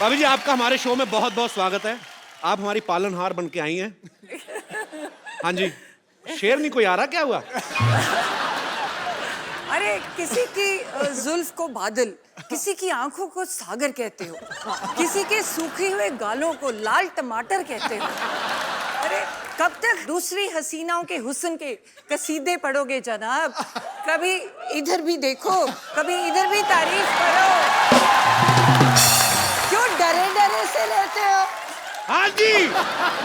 भाभी जी आपका हमारे शो में बहुत बहुत स्वागत है। आप हमारी पालनहार बन के आई हैं। हाँ जी, शेर नहीं कोई आ रहा, क्या हुआ? अरे किसी की जुल्फ को बादल, किसी की आंखों को सागर कहते हो, किसी के सूखे हुए गालों को लाल टमाटर कहते हो। अरे कब तक दूसरी हसीनाओं के हुस्न के कसीदे पढ़ोगे जनाब? कभी इधर भी देखो, कभी इधर भी तारीफ करो। क्यों डरे डरे से रहते हो? हाँ जी,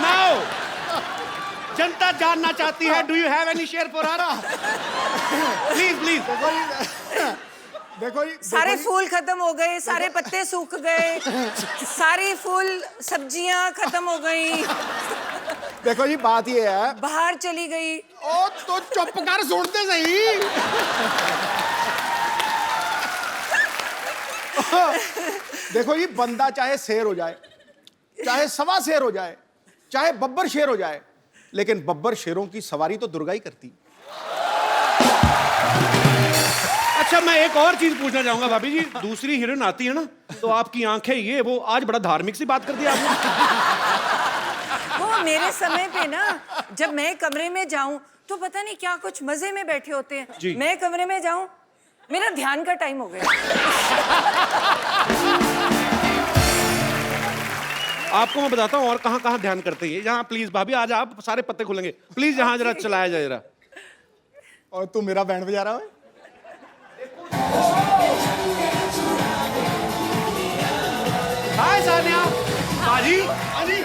नाउ जनता जानना चाहती है, do you have any share for her? Please please. देखो जी, सारे फूल खत्म हो गए, सारे पत्ते सूख गए, सारी फूल सब्जियां खत्म हो गई, देखो जी बात ये है। बाहर चली गई। ओ तो चुप कर, सुनते सही। देखो जी, बंदा चाहे शेर हो जाए, चाहे सवा शेर हो जाए, चाहे बब्बर शेर हो जाए, लेकिन बब्बर शेरों की सवारी तो दुर्गा ही करती। अच्छा मैं एक और चीज पूछना चाहूंगा भाभी जी, दूसरी हीरोइन आती है ना तो आपकी आंखें ये वो, आज बड़ा धार्मिक सी बात कर दी आपने। वो मेरे समय पे ना, जब मैं कमरे में जाऊं तो पता नहीं क्या कुछ मजे में बैठे होते हैं जी। मैं कमरे में जाऊं, मेरा ध्यान का टाइम हो गया। आपको मैं बताता हूँ और कहाँ कहाँ ध्यान करते हैं। यहाँ प्लीज भाभी आज आप सारे पत्ते खुलेंगे, प्लीज यहाँ जरा चलाया जाए जरा। और तू मेरा बैंड बजा रहा है। हाय सानिया। बाजी अजी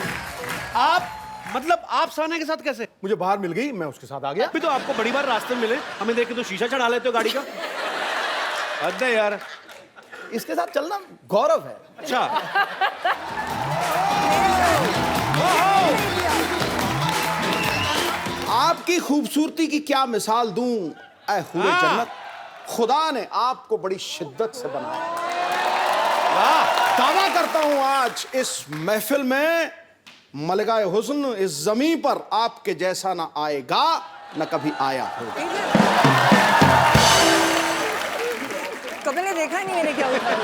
आप, मतलब आप सानिया के साथ कैसे? मुझे बाहर मिल गई, मैं उसके साथ आ गया। अभी तो आपको बड़ी बार रास्ते में मिले, हमें देख के तो शीशा चढ़ा लेते हो गाड़ी का। हद है यार। इसके साथ चलना गौरव है। अच्छा आपकी खूबसूरती की क्या मिसाल दूं ऐ हुए हाँ। जन्नत, खुदा ने आपको बड़ी शिद्दत से बनाया। वाह। दावा करता हूं आज इस महफिल में मलगाए हुस्न इस जमीन पर आपके जैसा ना आएगा न कभी आया होगा। कभी ने देखा नहीं मैंने क्या होता है।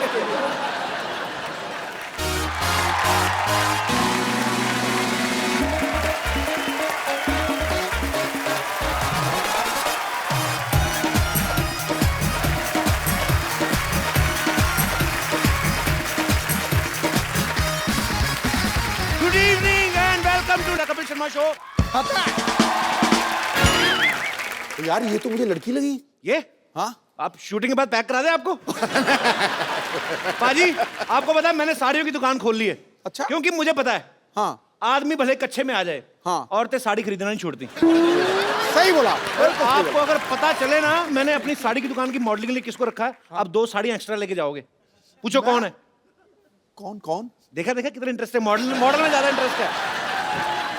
Good evening and welcome to the Kapil Sharma show. तो यार ये तो मुझे लड़की लगी। ये हाँ आप शूटिंग के बाद पैक करा दे आपको। पाजी आपको पता है मैंने साड़ियों की दुकान खोल ली है। अच्छा। क्योंकि मुझे पता है हाँ आदमी भले कच्चे में आ जाए, हाँ। औरतें साड़ी खरीदना नहीं छोड़ती। सही बोला। आपको अगर पता चले ना मैंने अपनी साड़ी की दुकान की मॉडलिंग के लिए किसको रखा है, आप 2 साड़ी एक्स्ट्रा लेके जाओगे। पूछो कौन है? कौन कौन? देखा देखा कितना इंटरेस्ट है, मॉडल में ज्यादा इंटरेस्ट है।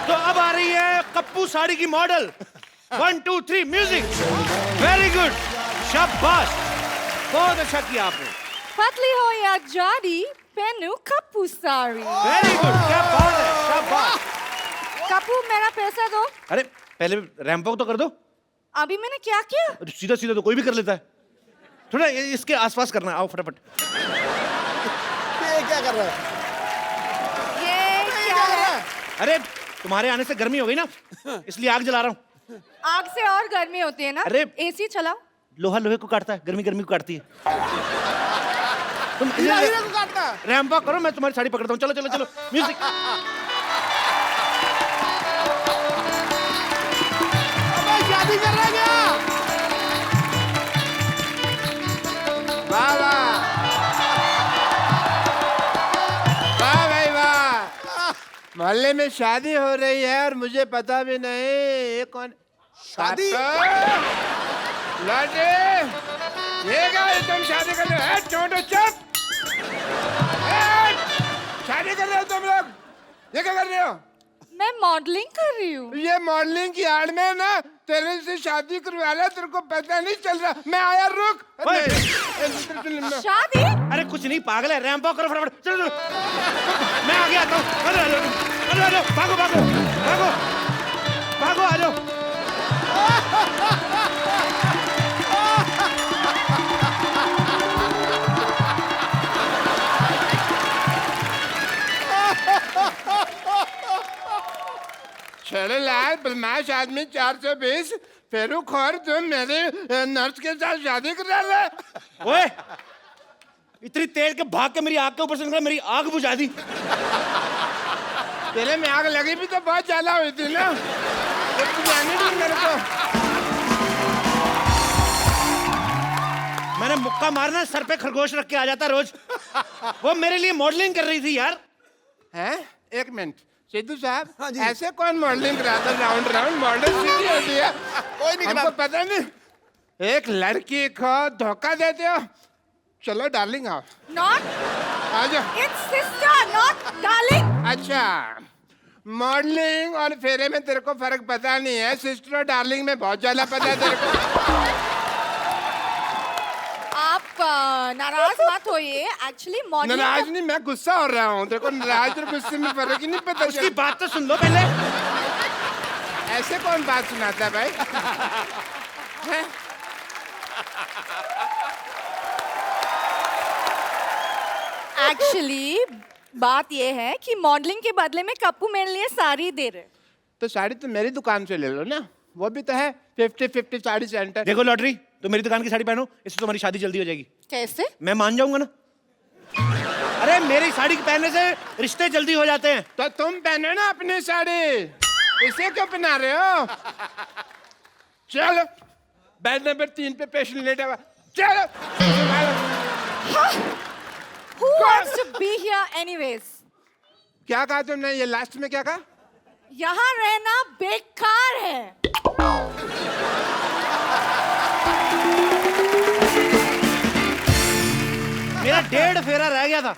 तो अब आ रही है कप्पू साड़ी की मॉडल। 1 2 3 म्यूजिक। वेरी गुड, शाबाश, बहुत अच्छा किया आपने। पतली हो या जाडी, पहनू कप्पू साड़ी। वेरी गुड, क्या बात है, शाबाश। कप्पू मेरा पैसा दो। अरे पहले रैंप वॉक तो कर दो। अभी मैंने क्या किया? सीधा सीधा तो कोई भी कर लेता है, थोड़ा इसके आसपास करना है। आओ फटाफट। ये क्या कर रहा है? ये क्या है? अरे तुम्हारे आने से गर्मी हो गई ना, इसलिए आग जला रहा हूँ। आग से और गर्मी होती है ना। अरे एसी चलाओ। लोहा लोहे को काटता है, गर्मी गर्मी को काटती है। तुम हीरा हीरा को काटना है। रैंप वॉक करो, मैं तुम्हारी साड़ी पकड़ता हूँ। चलो चलो चलो, म्यूजिक। अबे शादी कर रहा है क्या? वाह वाह वाह भाई वाह। मोहल्ले में शादी हो रही है और मुझे पता भी नहीं। ये कौन शादी? लाडे, ये क्या है, तुम शादी कर रहे हो? छोटो चुप। शादी कर रहे हो तुम लोग? ये क्या कर रहे हो? मैं मॉडलिंग कर रही हूँ। ये मॉडलिंग की आड़ में ना तेरे से शादी करवा लिया, तेरे को पता नहीं चल रहा। मैं आया, रुक। शादी? अरे कुछ नहीं, पागल है। रैंप वॉक करो फटाफट, चलो चलो। मैं आगे आता हूँ। अरे अरे भागो भागो भागो भागो, आ जाओ। बड़े लाल बदमाश आदमी 420 फेरू खोर तुम मेरे नर्स के साथ शादी करा रहे। ओए इतनी तेज के भाग के मेरी आग के ऊपर से निकला, मेरी आग बुझा दी। तेरे में आग लगी भी तो बहुत ज्यादा हुई थी ना, तो तू जाने दी मेरे को। मैंने मुक्का मारना, सर पे खरगोश रख के आ जाता रोज। वो मेरे लिए मॉडलिंग कर रही थी यार। हैं? एक मिनट सिद्धू साहब, हाँ जी। ऐसे कौन मॉडलिंग कराता है? राउंड राउंड मॉडल सीधी होती है, कोई नहीं हमको पता नहीं। एक लड़की को धोखा देते हो। चलो डार्लिंग आओ, Not. आ जाओ। It's sister, not darling. अच्छा, मॉडलिंग और फेरे में तेरे को फर्क पता नहीं है, सिस्टर और डार्लिंग में बहुत ज्यादा पता है तेरे को। आप नाराज मत होइए। Actually, मॉडलिंग नाराज नहीं, मैं गुस्सा हो रहा हूँ। तेरे को नाराज और गुस्से में फर्क ही नहीं पता। उसकी बात तो सुन लो पहले। ऐसे कौन बात सुनाता है भाई? हैं? एक्चुअली बात ये है कि मॉडलिंग के बदले में कप्पू मेरे लिए साड़ी दे रहे। तो साड़ी तो मेरी दुकान से ले लो ना, वो भी तो है 50-50 साड़ी सेंटर। देखो लॉटरी, तो मेरी दुकान की साड़ी पहनो, इससे तुम्हारी शादी जल्दी हो जाएगी। कैसे? मैं मान जाऊंगा ना। अरे मेरी साड़ी पहनने से रिश्ते जल्दी हो जाते हैं। तो तुम पहनो ना अपनी साड़ी, इसे क्यों पहना रहे हो? चलो बेड नंबर 3 पे पेशेंट लेटा हुआ, चलो। Who wants to be here anyways? क्या कहा तुमने? ये लास्ट में क्या कहा? यहाँ रहना बेकार है। मेरा 1.5 फेरा रह गया था,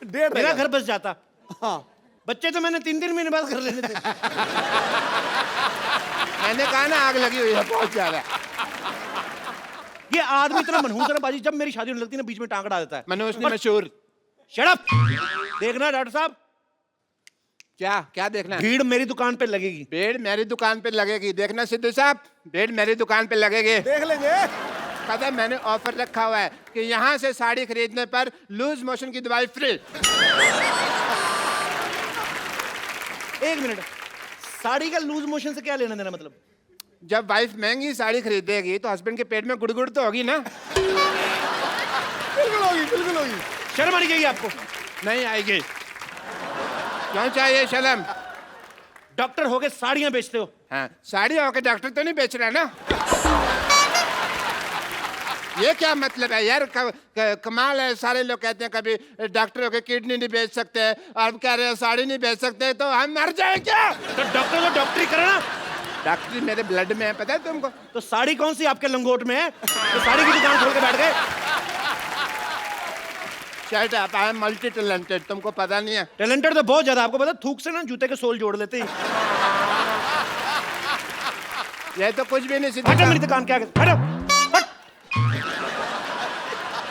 1.5 मेरा घर बस जाता। हाँ बच्चे तो मैंने 3-3 महीने बाद कर लेने थे। मैंने कहा ना आग लगी हुई है बहुत ज्यादा। ये आदमी इतना मनहूस है ना बाजी, जब मेरी शादी होने लगती है ना बीच में टांग अड़ा देता है। मनोज ने मशहूर। Shut up. देखना डॉक्टर साहब, क्या क्या देखना है? भीड़ मेरी दुकान पे लगेगी। भीड़ मेरी दुकान पे लगेगी। देखना सिद्धू साहब, भीड़ मेरी दुकान पे लगेगी। देख लेंगे। पता है मैंने ऑफर रखा हुआ है कि यहाँ से साड़ी खरीदने पर लूज मोशन की दवाई फ्री। 1 मिनट, साड़ी का लूज मोशन से क्या लेना देना? मतलब जब वाइफ महंगी साड़ी खरीदेगी तो हस्बैंड के पेट में गुड़गुड़ तो होगी ना। बिल्कुल होगी, बिल्कुल होगी। शर्म आनी चाहिए आपको। नहीं आएगी। क्यों चाहिए शर्म? डॉक्टर होके साड़ियां बेचते हो। हाँ, साड़ी होकर डॉक्टर तो नहीं बेच रहा ना। ये क्या मतलब है यार? कमाल है। सारे लोग कहते हैं कभी डॉक्टर होकर किडनी नहीं बेच सकते, और अब कह रहे हैं साड़ी नहीं बेच सकते, तो हम मर जाए क्या? तो डॉक्टर तो डॉक्टरी करे ना। डॉक्टरी मेरे ब्लड में है, पता है तुमको? तो साड़ी कौन सी आपके लंगोट में है तो साड़ी की दुकान खोल के बैठ गए? Shut up, I am multi talented, तुमको पता नहीं है। टैलेंटेड तो बहुत ज्यादा। आपको पता, थूक से ना जूते के सोल जोड़ लेते हैं। ये तो कुछ भी नहीं। हटो मेरी दुकान के आगे, हटो, हट,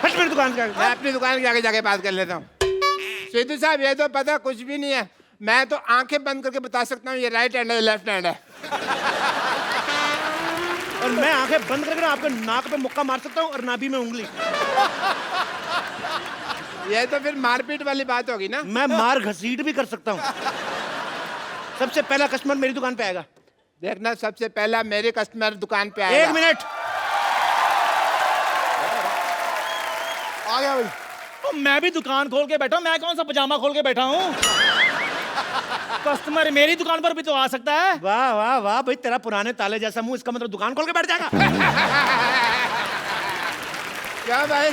हट मेरी दुकान के आगे। मैं अपनी दुकान के आगे जाके बात कर लेता हूँ। सिद्धू साहब, ये तो पता कुछ भी नहीं है। मैं तो आंखें बंद करके बता सकता हूँ ये राइट हैंड है, लेफ्ट हैंड है। और मैं आंखें बंद करके ना आपके नाक पे मुक्का मार सकता हूँ और नाभि में उंगली। ये तो फिर मारपीट वाली बात होगी ना। मैं मार घसीट भी कर सकता हूँ। सबसे पहला कस्टमर मेरी दुकान पे आएगा। देखना, सबसे पहला मेरे कस्टमर दुकान पे आएगा। 1 मिनट। आ गया भाई। तो मैं भी दुकान खोल के बैठा हूँ, मैं कौन सा पजामा खोल के बैठा हूँ? कस्टमर मेरी दुकान पर भी तो आ सकता है। वाह वाह वाह भाई, तेरा पुराने ताले जैसा मुंह, इसका मतलब दुकान खोल के बैठ जाएगा। क्या भाई,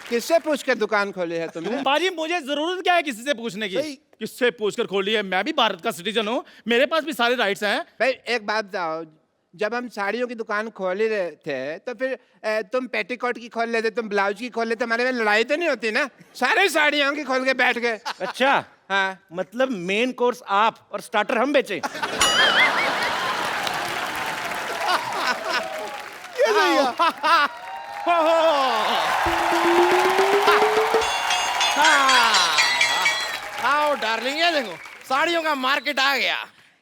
किससे पूछ कर दुकान खोली है तुमने? बाजी मुझे जरूरत क्या है किसी से पूछने की? सही। किससे पूछकर खोली है? मैं भी भारत का सिटीजन हूँ, मेरे पास भी सारे राइट्स हैं। भाई एक बात बताओ, जब हम साड़ियों की दुकान खोल रहे थे तो फिर तुम पेटीकोट की खोल लेते, तुम ब्लाउज की खोल लेते, हमारे में लड़ाई तो नहीं होती ना? सारे साड़ियों की खोल के बैठ गए। अच्छा, हाँ, मतलब मेन कोर्स आप और स्टार्टर हम बेचे। ये सही है। आओ डार्लिंग, ये देखो साड़ियों का मार्केट आ गया।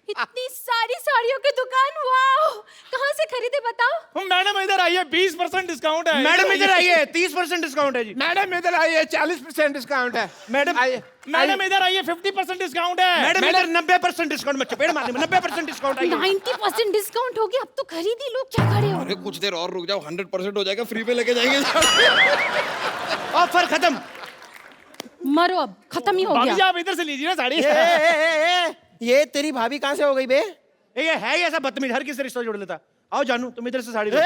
इतनी सारी सारी साड़ियों की दुकान, वाओ! कहाँ से खरीदे बताओ? मैडम इधर आइए, 20% डिस्काउंट है। मैडम इधर आइए, 30% डिस्काउंट है जी। मैडम इधर आइए, 40% डिस्काउंट है। मैडम आइए, मैडम इधर आइए, 50% डिस्काउंट है। मैडम इधर 90% डिस्काउंट में चपेट मारने में 90% डिस्काउंट आई 90% डिस्काउंट हो गया, अब तो खरीद ही लो, क्या खड़े हो? अरे कुछ देर और रुक जाओ, 100% हो जाएगा, फ्री पे लेके जाएंगे। ऑफर खत्म। मरो अब, खत्म ही हो भाभी जी गया। आप इधर से लीजिए ना साड़ी। ये तेरी भाभी कहाँ से हो गई बे? ये है ही ऐसा बदतमीज, हर किसी से रिश्ता जोड़ लेता। आओ जानू, तुम इधर से साड़ी लो।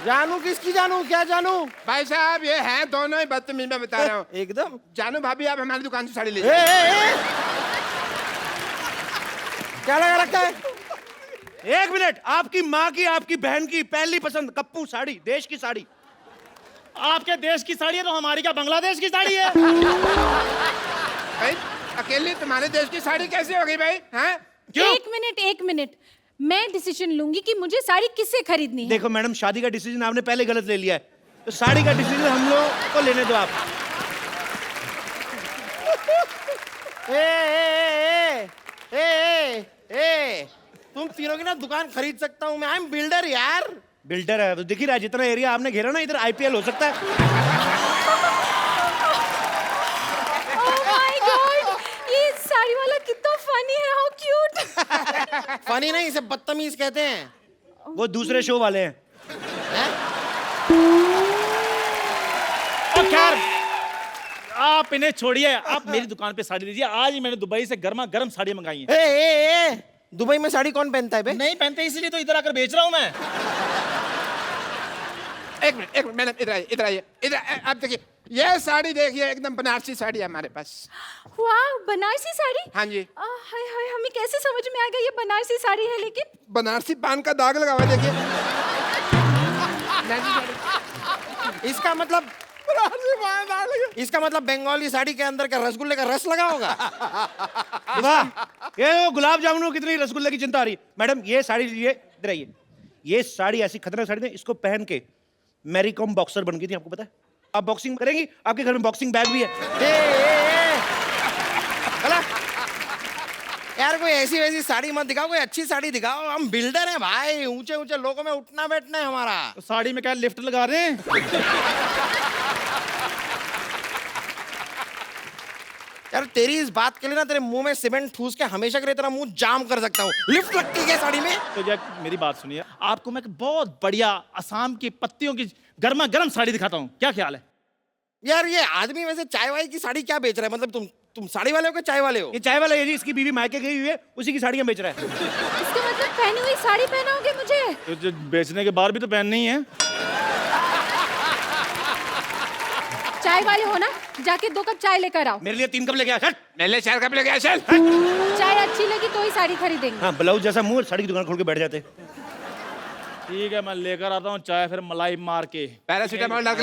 जानू किसकी जानू, क्या जानू? भाई साहब ये हैं दोनों ही बदतमीज, मैं बता रहा हूँ। एकदम। जानू भाभी आप हमारी दुकान से साड़ी लीजिए। क्या लगा रखा है? एक मिनट, आपकी माँ की, आपकी बहन की पहली पसंद कप्पू साड़ी, देश की साड़ी। आपके देश की साड़ी है तो हमारी क्या बांग्लादेश की साड़ी है? भाई अकेले तुम्हारे देश की साड़ी कैसे हो गई भाई? हैं? एक मिनट, मैं डिसीजन लूंगी कि मुझे साड़ी किससे खरीदनी है। देखो मैडम, शादी का डिसीजन आपने पहले गलत ले लिया है, तो साड़ी का डिसीजन हम लोग को लेने दो आप। तुम तीनों की ना दुकान खरीद सकता हूँ मैं, आई एम बिल्डर यार। बिल्डर है तो दिख ही रहा है, जितना एरिया आपने घेरा ना, इधर आईपीएल हो सकता है। Oh my God! ये साड़ी वाला कितना फनी है, हाउ क्यूट। फनी नहीं, इसे बदतमीज कहते हैं। वो दूसरे शो वाले हैं। और खैर आप इन्हें छोड़िए, आप मेरी दुकान पे साड़ी लीजिए। आज ही मैंने दुबई से गर्मा गर्म साड़ी मंगाई है। दुबई में साड़ी कौन पहनता है बे? नहीं पहनते इसीलिए तो इधर आकर बेच रहा हूँ मैं। एक मिनट मैडम, इधर आइए, आप देखिए, ये साड़ी देखिए, एकदम बनारसी साड़ी है हमारे पास। वाह, बनारसी साड़ी। हाँ जी। हाय हाय, हमें कैसे समझ में आ गया ये बनारसी साड़ी है? लेकिन बनारसी पान का दाग लगा हुआ है, देखिए। इसका मतलब बंगाली साड़ी के अंदर का रसगुल्ले का रस लगा होगा। वाह, ये गुलाब जामुन को कितनी रसगुल्ले की चिंता आ रही। मैडम ये साड़ी लीजिए, इधर आइए। ये साड़ी ऐसी खतरनाक साड़ी है, इसको पहन के मैरी कॉम बॉक्सर बन गई थी, आपको पता है? आप बॉक्सिंग करेंगी, आपके घर में बॉक्सिंग बैग भी है। यार कोई ऐसी वैसी साड़ी मत दिखाओ, कोई अच्छी साड़ी दिखाओ। हम बिल्डर हैं भाई, ऊंचे ऊंचे लोगों में उठना बैठना है हमारा। तो साड़ी में क्या लिफ्ट लगा रहे हैं? यार तेरी इस बात के लिए ना तेरे मुंह में सीमेंट ठूस के हमेशा के लिए तेरा मुंह जाम कर सकता हूँ। लिफ्ट लगती है साड़ी में? तो जब मेरी बात सुनिए, आपको मैं एक बहुत बढ़िया असम की पत्तियों की गर्मा गर्म साड़ी दिखाता हूँ, क्या ख्याल है? यार ये आदमी वैसे चाय वाय की साड़ी क्या बेच रहा है? मतलब तुम साड़ी वाले हो कि चाय वाले हो? ये चाय वाला है जी, इसकी बीवी मायके गई हुई है, उसी की साड़ियां बेच रहा है। इसका मतलब पहनी हुई साड़ी पहनाओगे मुझे? तो जो बेचने के बाद भी तो पहननी ही है। चाय वाले हो ना, जाके 2 कप चाय लेकर आओ। मेरे लिए 3 कप लेके आ। हट। मेरे लिए 4 कप लेके आ, चल। चाय अच्छी लगी तो ही साड़ी खरीदेंगे। हाँ, ब्लाउज जैसा मुंह, साड़ी की दुकान खोल के बैठ जाते। ठीक है, मैं लेकर आता हूँ चाय, फिर मलाई मार के। पैरासीटामोल डाल के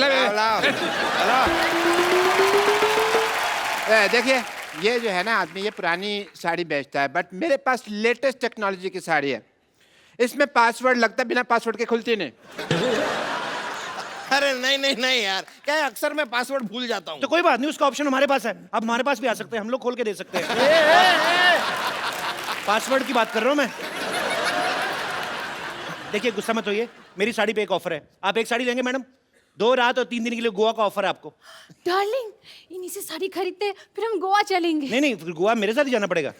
देखिए, ये जो है ना आदमी, ये पुरानी साड़ी बेचता है, बट मेरे पास लेटेस्ट टेक्नोलॉजी की साड़ी है। इसमें पासवर्ड लगता है, बिना पासवर्ड के खुलती नहीं। अरे नहीं यार, क्या है, अक्सर मैं पासवर्ड भूल जाता हूँ। तो कोई बात नहीं, उसका ऑप्शन हमारे पास है। आप हमारे पास भी आ सकते हैं, हम लोग खोल के दे सकते हैं। पासवर्ड की बात कर रहा हूँ मैं। देखिए गुस्सा मत होइए, मेरी साड़ी पे एक ऑफर है। आप एक साड़ी लेंगे मैडम, 2 रात और 3 दिन के लिए गोवा का ऑफर है आपको। डार्लिंग, इन्हीं से साड़ी खरीदते फिर हम गोवा चलेंगे। नहीं, फिर गोवा मेरे साथ ही जाना पड़ेगा।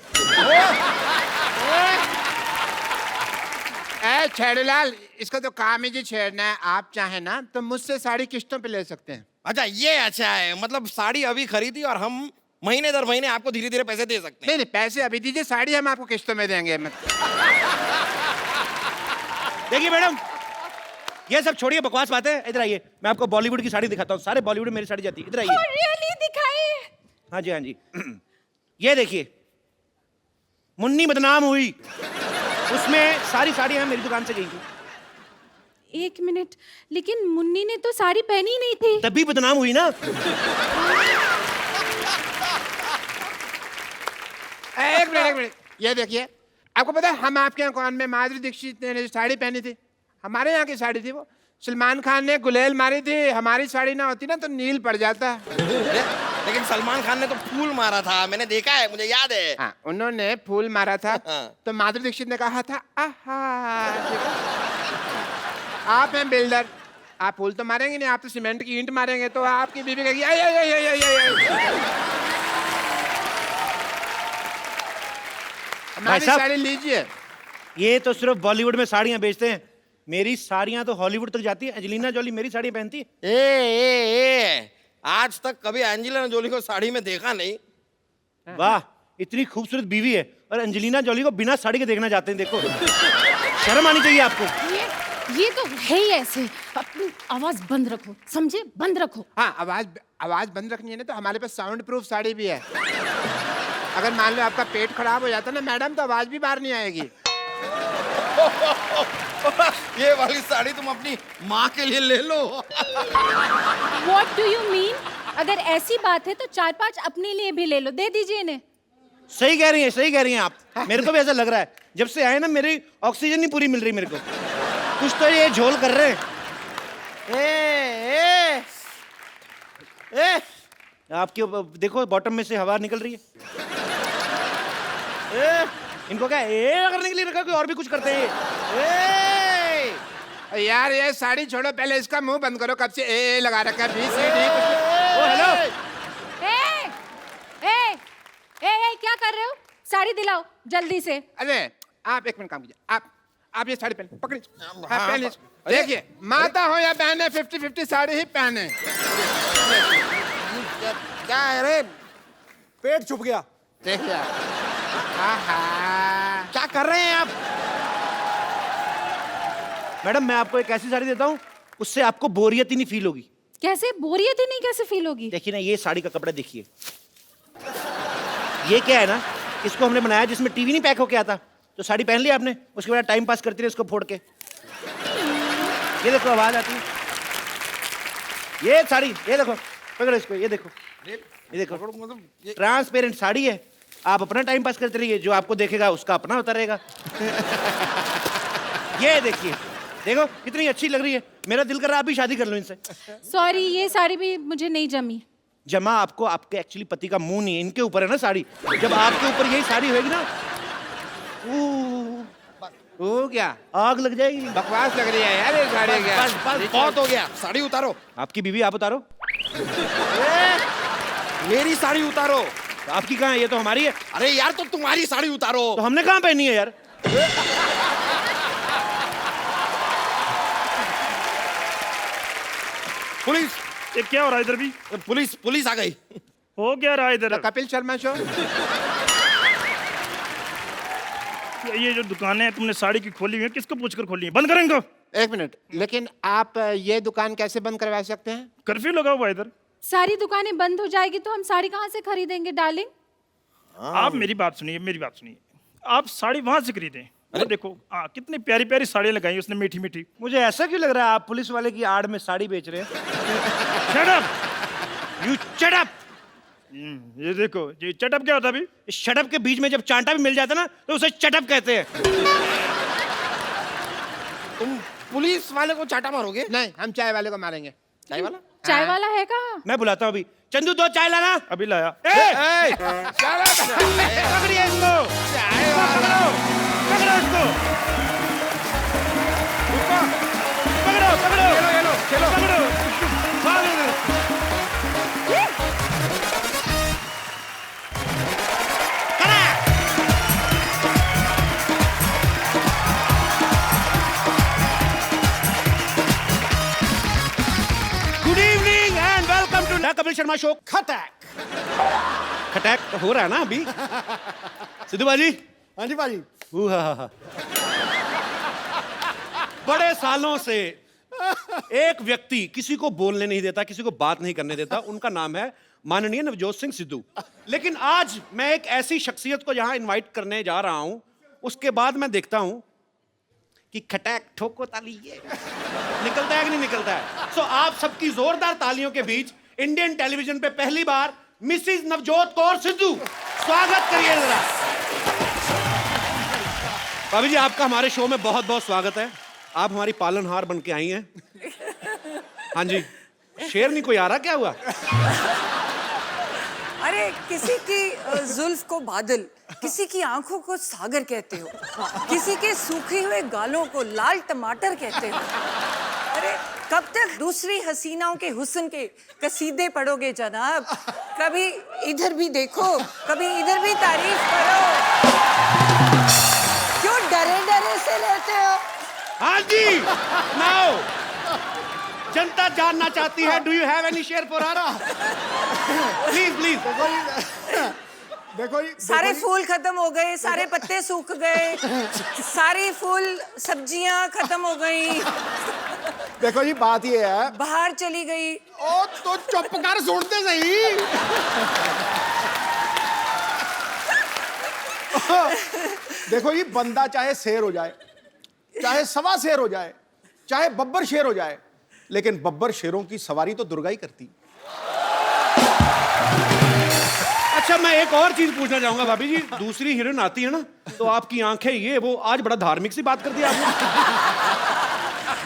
छेड़ूलाल, इसका तो काम ही जी छेड़ना है। आप चाहे ना तो मुझसे साड़ी किस्तों पे ले सकते हैं। अच्छा ये अच्छा है, मतलब साड़ी अभी खरीदी और हम महीने दर महीने आपको धीरे धीरे पैसे दे सकते हैं। नहीं, पैसे अभी दीजिए, साड़ी हम आपको किस्तों में देंगे। देखिए मैडम, ये सब छोड़िए, बकवास बातें। इधर आइए, मैं आपको बॉलीवुड की साड़ी दिखाता हूँ। सारे बॉलीवुड में मेरी साड़ी जाती है। इधर आइए। रियली दिखाइए। हाँ जी। ये देखिए, मुन्नी बदनाम हुई, उसमें सारी साड़ियां मेरी दुकान से गई थी। 1 मिनट, लेकिन मुन्नी ने तो साड़ी पहनी नहीं थी। तभी बदनाम हुई ना। एक मिनट, ये देखिए, आपको पता है हम आपके यहाँ कौन में माधुरी दीक्षित ने साड़ी पहनी थी, हमारे यहाँ की साड़ी थी वो। सलमान खान ने गुलेल मारी थी, हमारी साड़ी ना होती ना तो नील पड़ जाता। लेकिन सलमान खान ने तो फूल मारा था, मैंने देखा है, मुझे याद है। हाँ, उन्होंने फूल मारा था हाँ। तो माधुरी दीक्षित ने कहा था आहा। ठीक है? आप हैं बिल्डर, आप फूल तो मारेंगे नहीं, आप तो सीमेंट की ईंट मारेंगे, तो आपकी बीवी कहेगी आई आई आई आई आई आई। हमारी साहब। साड़ी लीजिए। ये तो सिर्फ बॉलीवुड में साड़ियां बेचते हैं, मेरी साड़ियां तो हॉलीवुड तक जाती है। एंजेलिना जोली मेरी साड़ी पहनती है। ए, आज तक कभी एंजेलिना जोली को साड़ी में देखा नहीं। वाह, इतनी खूबसूरत बीवी है और एंजेलिना जोली को बिना साड़ी के देखना चाहते हैं। देखो, शर्म आनी चाहिए आपको। ये तो है ही ऐसे। अपनी आवाज बंद रखो, समझे? बंद रखो। हाँ, आवाज बंद रखनी है ना, तो हमारे पास साउंड प्रूफ साड़ी भी है। अगर मान लो आपका पेट खराब हो जाता ना मैडम, तो आवाज भी बाहर नहीं आएगी। ये वाली साड़ी तुम अपनी माँ के लिए ले लो। What do you mean? अगर ऐसी बात है तो 4-5 अपने लिए भी ले लो, दे दीजिए इन्हें। सही कह रही हैं, सही कह रही हैं आप। मेरे को भी ऐसा लग रहा है, जब से आए ना मेरी ऑक्सीजन नहीं पूरी मिल रही मेरे को। कुछ तो ये झोल कर रहे हैं। ए, आपके देखो बॉटम में से हवा निकल रही है। इनको क्या करने के लिए रखा, कोई और भी कुछ करते हैं। यार ये साड़ी छोड़ो, पहले इसका मुंह बंद करो। कब से ए लगा रखा है, BCD ओ हेलो, ए, क्या कर रहे हो? साड़ी दिलाओ जल्दी से। अरे आप एक मिनट काम कीजिए, आप ये साड़ी पहन पकड़िए। हाँ, पहन लीजिए। देखिए, माता हो या बहने 50-50 साड़ी ही पहने। क्या है रे? पेट छुप गया। देखिए क्या कर रहे हैं आप? मैडम मैं आपको एक ऐसी साड़ी देता हूँ, उससे आपको बोरियत ही नहीं फील होगी। कैसे बोरियत ही नहीं कैसे फील होगी? देखिए ना, ये साड़ी का कपड़ा देखिए। ये क्या है ना, इसको हमने बनाया जिसमें टीवी नहीं पैक होके आता। तो साड़ी पहन ली आपने, उसके बाद टाइम पास करती रहे इसको फोड़ के। ये देखो आवाज आती है। ये साड़ी, ये देखो, पकड़ो इसको, ये देखो, ये देखो, ट्रांसपेरेंट साड़ी है। आप अपना टाइम पास करते रहिए, जो आपको देखेगा उसका अपना होता रहेगा। ये देखिए, देखो कितनी अच्छी लग रही है। मेरा दिल कर रहा है आप भी शादी कर लो इनसे। सॉरी, ये साड़ी भी मुझे नहीं जमी। जमा आपको आपके एक्चुअली पति का मुंह नहीं है, इनके ऊपर है ना साड़ी। जब आपके ऊपर यही साड़ी होगी ना, वो क्या आग लग जाएगी। बकवास लग रही है यार ये साड़ी। क्या बस बहुत हो गया, साड़ी उतारो। आपकी बीवी आप उतारो। मेरी साड़ी उतारो। तो आपकी कहाँ है? ये तो हमारी है। अरे यार, तो तुम्हारी साड़ी उतारो। तो हमने कहाँ पहनी है यार? पुलिस, ये क्या हो रहा है इधर भी? पुलिस आ गई। हो क्या रहा है इधर? कपिल शर्मा शो। ये जो दुकानें हैं तुमने साड़ी की खोली हुई है, किसको पूछकर खोली है? बंद करें इनको। एक मिनट, लेकिन आप ये दुकान कैसे बंद करवा सकते हैं? कर्फ्यू लगा हुआ है इधर। सारी दुकानें बंद हो जाएगी तो हम साड़ी कहाँ से खरीदेंगे डार्लिंग? आप मेरी बात सुनिए, मेरी बात सुनिए। आप साड़ी वहां से खरीदें। वो देखो, कितनी प्यारी प्यारी साड़ियाँ लगाई उसने, मीठी मीठी। मुझे ऐसा क्यों लग रहा है आप पुलिस वाले की आड़ में साड़ी बेच रहे हैं? Shut up, you shut up. ये देखो, ये चटअप क्या होता है? अभी शटअप के बीच में जब चांटा भी मिल जाता है ना, तो उसे चटअप कहते हैं। तुम पुलिस वाले को चाटा मारोगे? नहीं, हम चाय वाले को मारेंगे। चाय वाला? चाय वाला है कहाँ? मैं बुलाता हूँ अभी। चंदू 2 चाय लाना। अभी लाया। पकड़िए इसको, पकड़ो इसको, पकड़ो पकड़ो, चलो पकड़ो। Good evening and welcome to the Kapil Sharma show. खटैक खटैक तो हो रहा है ना अभी। सिद्धू बाजी। हाँ जी बाजी। बड़े सालों से एक व्यक्ति किसी को बोलने नहीं देता, किसी को बात नहीं करने देता। उनका नाम है माननीय नवजोत सिंह सिद्धू। लेकिन आज मैं एक ऐसी शख्सियत को यहां इनवाइट करने जा रहा हूं, उसके बाद मैं देखता हूं कि खटैक ठोको ताली ये निकलता है कि नहीं निकलता है। सो आप सबकी जोरदार तालियों के बीच इंडियन टेलीविजन पे पहली बार मिसिज नवजोत कौर सिद्धू, स्वागत करिए जरा। भाभी जी, आपका हमारे शो में बहुत बहुत स्वागत है। आप हमारी पालनहार बन के आई हैं। हाँ जी, शेर नहीं कोई आ रहा, क्या हुआ? अरे किसी की जुल्फ को बादल, किसी की आंखों को सागर कहते हो, किसी के सूखे हुए गालों को लाल टमाटर कहते हो। अरे कब तक दूसरी हसीनाओं के हुस्न के कसीदे पढ़ोगे जनाब? कभी इधर भी देखो, कभी इधर भी तारीफ करो। क्यों डरे डरे से रहते हो? हाँ जी, नाउ जनता जानना चाहती है, do you have any share for her? Please please. देखो जी, सारे फूल खत्म हो गए, सारे पत्ते सूख गए, सारी फूल सब्जियां खत्म हो गई, देखो जी, बात ये है। बाहर चली गई। ओ तो चुप कर, सुनते सही। देखो जी, बंदा चाहे शेर हो जाए, चाहे सवा शेर हो जाए, चाहे बब्बर शेर हो जाए, लेकिन बब्बर शेरों की सवारी तो दुर्गा ही करती। अच्छा, मैं एक और चीज पूछना चाहूंगा भाभी जी, दूसरी हीरोइन आती है ना तो आपकी आंखें ये वो, आज बड़ा धार्मिक सी बात कर दी आपने।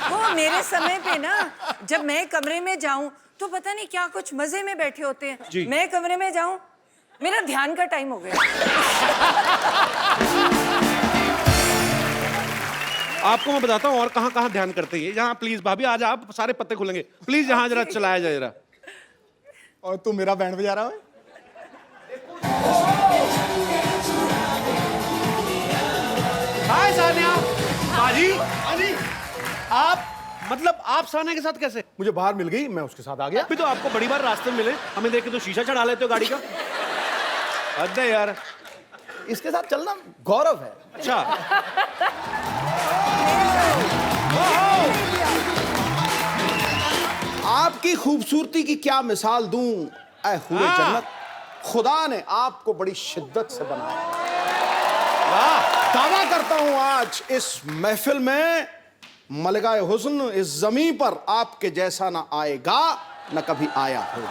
वो मेरे समय पे ना, जब मैं कमरे में जाऊं तो पता नहीं क्या कुछ मजे में बैठे होते हैं। जी। मैं कमरे में जाऊं, मेरा ध्यान का टाइम हो गया। आपको मैं बताता हूँ और कहाँ कहाँ ध्यान करते हैं। यहाँ प्लीज भाभी, आज आप सारे पत्ते खुलेंगे, प्लीज यहाँ जरा चलाया जाए जरा। और तू मेरा बैंड बजा रहा है। हाय सानिया। बाजी, अजी, आप मतलब आप सानिया के साथ कैसे? मुझे बाहर मिल गई, मैं उसके साथ आ गया। अभी तो आपको बड़ी बार रास्ते में मिले, हमें देख के तो शीशा चढ़ा लेते हो गाड़ी का। हद है यार। इसके साथ चलना गौरव है। अच्छा, आपकी खूबसूरती की क्या मिसाल दूं, ऐ हुए हाँ। जन्नत, खुदा ने आपको बड़ी शिद्दत से बनाया। वाह। दावा करता हूं आज इस महफिल में, मलगाए हुस्न इस जमीन पर आपके जैसा ना आएगा, न कभी आया होगा।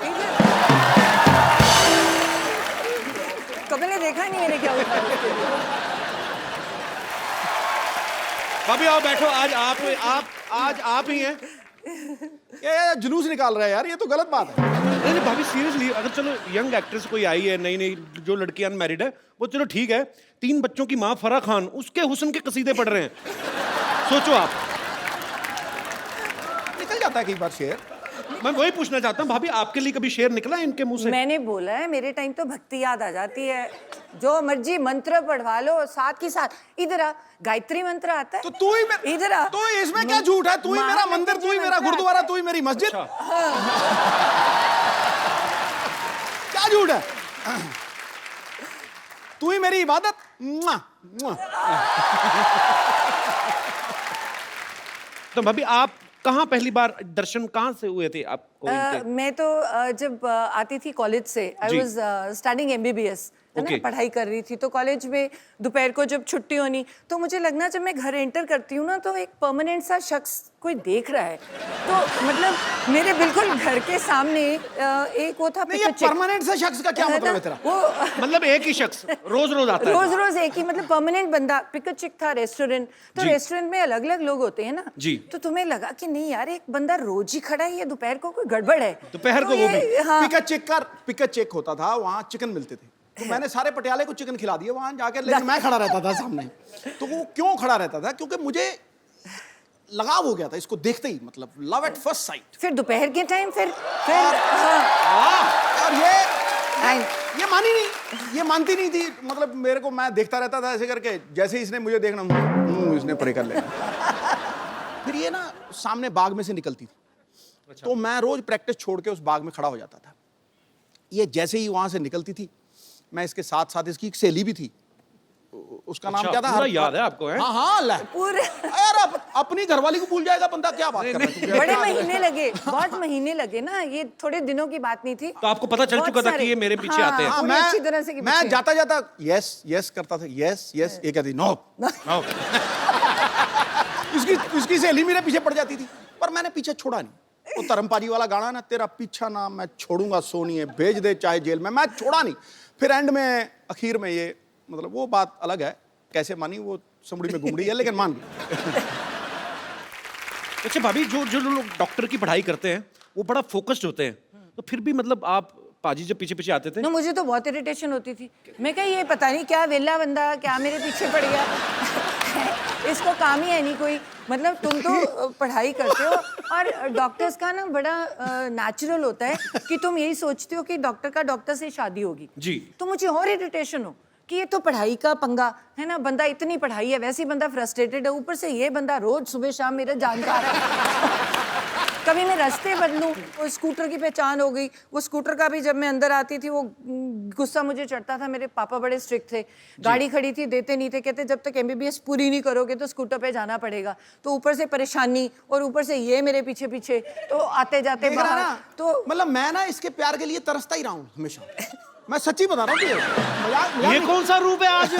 कभी ने देखा नहीं मैंने क्या होता है। भाभी आओ बैठो, आज आप ही हैं। ये जुलूस निकाल रहा है यार, ये तो गलत बात है। नहीं नहीं भाभी, सीरियसली, अगर चलो यंग एक्ट्रेस कोई आई है, नई नई जो लड़की अनमैरिड है, वो चलो ठीक है, 3 बच्चों की माँ फराह खान, उसके हुस्न के कसीदे पढ़ रहे हैं। सोचो आप, निकल जाता है कई बार शेर। मैं वही पूछना चाहता हूँ भाभी, आपके लिए कभी शेर निकला है इनके मुंह से? मैंने बोला है, मेरे टाइम तो भक्ति याद आ जाती है। जो मर्जी मंत्र पढ़वा लो, साथ ही साथ इधर आ, गायत्री मंत्र आता है। तो तू ही इधर आ। तो इसमें क्या झूठ है? तू ही मेरा मंदिर, तू ही मेरा गुरुद्वारा, तू ही मेरी मस्जिद। क्या झूठ है? तू ही मेरी इबादत। मुआ, मुआ। तो भाभी आप कहाँ पहली बार दर्शन कहाँ से हुए थे आपको इनके? मैं तो जब आती थी कॉलेज से, आई वाज स्टडिंग एमबीबीएस, है ना, Okay. पढ़ाई कर रही थी। तो कॉलेज में दोपहर को जब छुट्टी होनी तो मुझे लगना, जब मैं घर एंटर करती हूँ ना, तो एक परमानेंट सा शख्स कोई देख रहा है। तो मतलब मेरे बिल्कुल घर के सामने एक वो था, नहीं, ये परमानेंट से शख्स का क्या मतलब है तेरा? वो मतलब एक ही शख्स रोज रोज आता है? रोज रोज एक ही, मतलब परमानेंट बंदा। पिक चिक था रेस्टोरेंट, तो जी। रेस्टोरेंट में अलग अलग लोग होते हैं ना। जी। तो तुम्हें लगा कि नहीं यार, एक बंदा रोज ही खड़ा है, ये दोपहर को कोई गड़बड़ है। दोपहर तो को वो ये- भी? हाँ। पिका चेक होता था, वहां चिकन मिलते थे, तो मैंने सारे पटियाले को चिकन खिला दिया वहां जाकर, लेकिन मैं खड़ा रहता था सामने। तो वो क्यों खड़ा रहता था? क्योंकि मुझे लगाव हो गया था इसको देखते ही, मतलब लव एट फर्स्ट साइट। फिर दोपहर के टाइम फिर हाँ। और ये मानी नहीं, ये मानती नहीं थी, मतलब मेरे को, मैं देखता रहता था ऐसे करके, जैसे ही इसने मुझे देखना, इसने परे कर लिया। फिर ये ना सामने बाग में से निकलती थी, तो मैं रोज प्रैक्टिस छोड़ के उस बाग में खड़ा हो जाता था। ये जैसे ही वहां से निकलती थी, मैं इसके साथ साथ, इसकी एक सहेली भी थी, उसका नाम क्या था? पूरा याद है आपको? है? हाँ हाँ, ले पूरे यार, अपनी घरवाली को भूल जाएगा बंदा, क्या बात कर रहा है तू? बड़े महीने लगे, बहुत महीने लगे ना, ये थोड़े दिनों की बात नहीं थी। तो आपको पता चल बहुत चुका था सारे। कि ये मेरे पीछे हाँ, आते हैं? पूरी मैं अच्छी तरह से कि मैं पीछे। जाता जाता यस यस करता था, यस यस, ये कहती नो। इसकी सहेली मेरे पीछे पड़ जाती थी, पर मैंने पीछे छोड़ा नहीं। वो धर्मपाजी वाला गाना ना, तेरा पीछा ना मैं छोड़ूंगा सोनिए, भेज दे चाहे जेल में, मैं छोड़ा नहीं। फिर एंड में, आखिर में, ये मतलब वो बात अलग है, कैसे मानी वो समड़ी में घुमड़ी है, लेकिन मान गई। अच्छा भाभी, जो जो लोग डॉक्टर की पढ़ाई करते हैं वो बड़ा फोकस्ड होते हैं, तो फिर भी मतलब आप पाजी जब पीछे पीछे आते थे? ना मुझे तो बहुत इरिटेशन होती थी। मैं कहा ये पता नहीं क्या वेला बंदा क्या मेरे पीछे पड़ गया इसको काम ही है नहीं कोई। मतलब तुम तो पढ़ाई करते हो और डॉक्टर्स का ना बड़ा नेचुरल होता है कि तुम यही सोचते हो कि डॉक्टर का डॉक्टर से शादी होगी जी। तो मुझे और इरिटेशन हो कि ये तो पढ़ाई का पंगा है ना, बंदा इतनी पढ़ाई है वैसे ही बंदा फ्रस्ट्रेटेड है, ऊपर से ये बंदा रोज सुबह शाम मेरा जानकार है कभी मैं रास्ते बदलूं, वो स्कूटर की पहचान हो गई। वो स्कूटर का भी जब मैं अंदर आती थी वो गुस्सा मुझे चढ़ता था। मेरे पापा बड़े स्ट्रिक्ट थे, गाड़ी खड़ी थी देते नहीं थे, कहते जब तक MBBS पूरी नहीं करोगे तो स्कूटर पे जाना पड़ेगा। तो ऊपर से परेशानी और ऊपर से ये मेरे पीछे पीछे, तो आते जाते देख रहा बाहर ना, तो मतलब मैं ना इसके प्यार के लिए तरसता ही रहा हूँ हमेशा। मैं सच्ची बता रहा हूँ तुझे, मजाक ये कौन सा रूप है आज?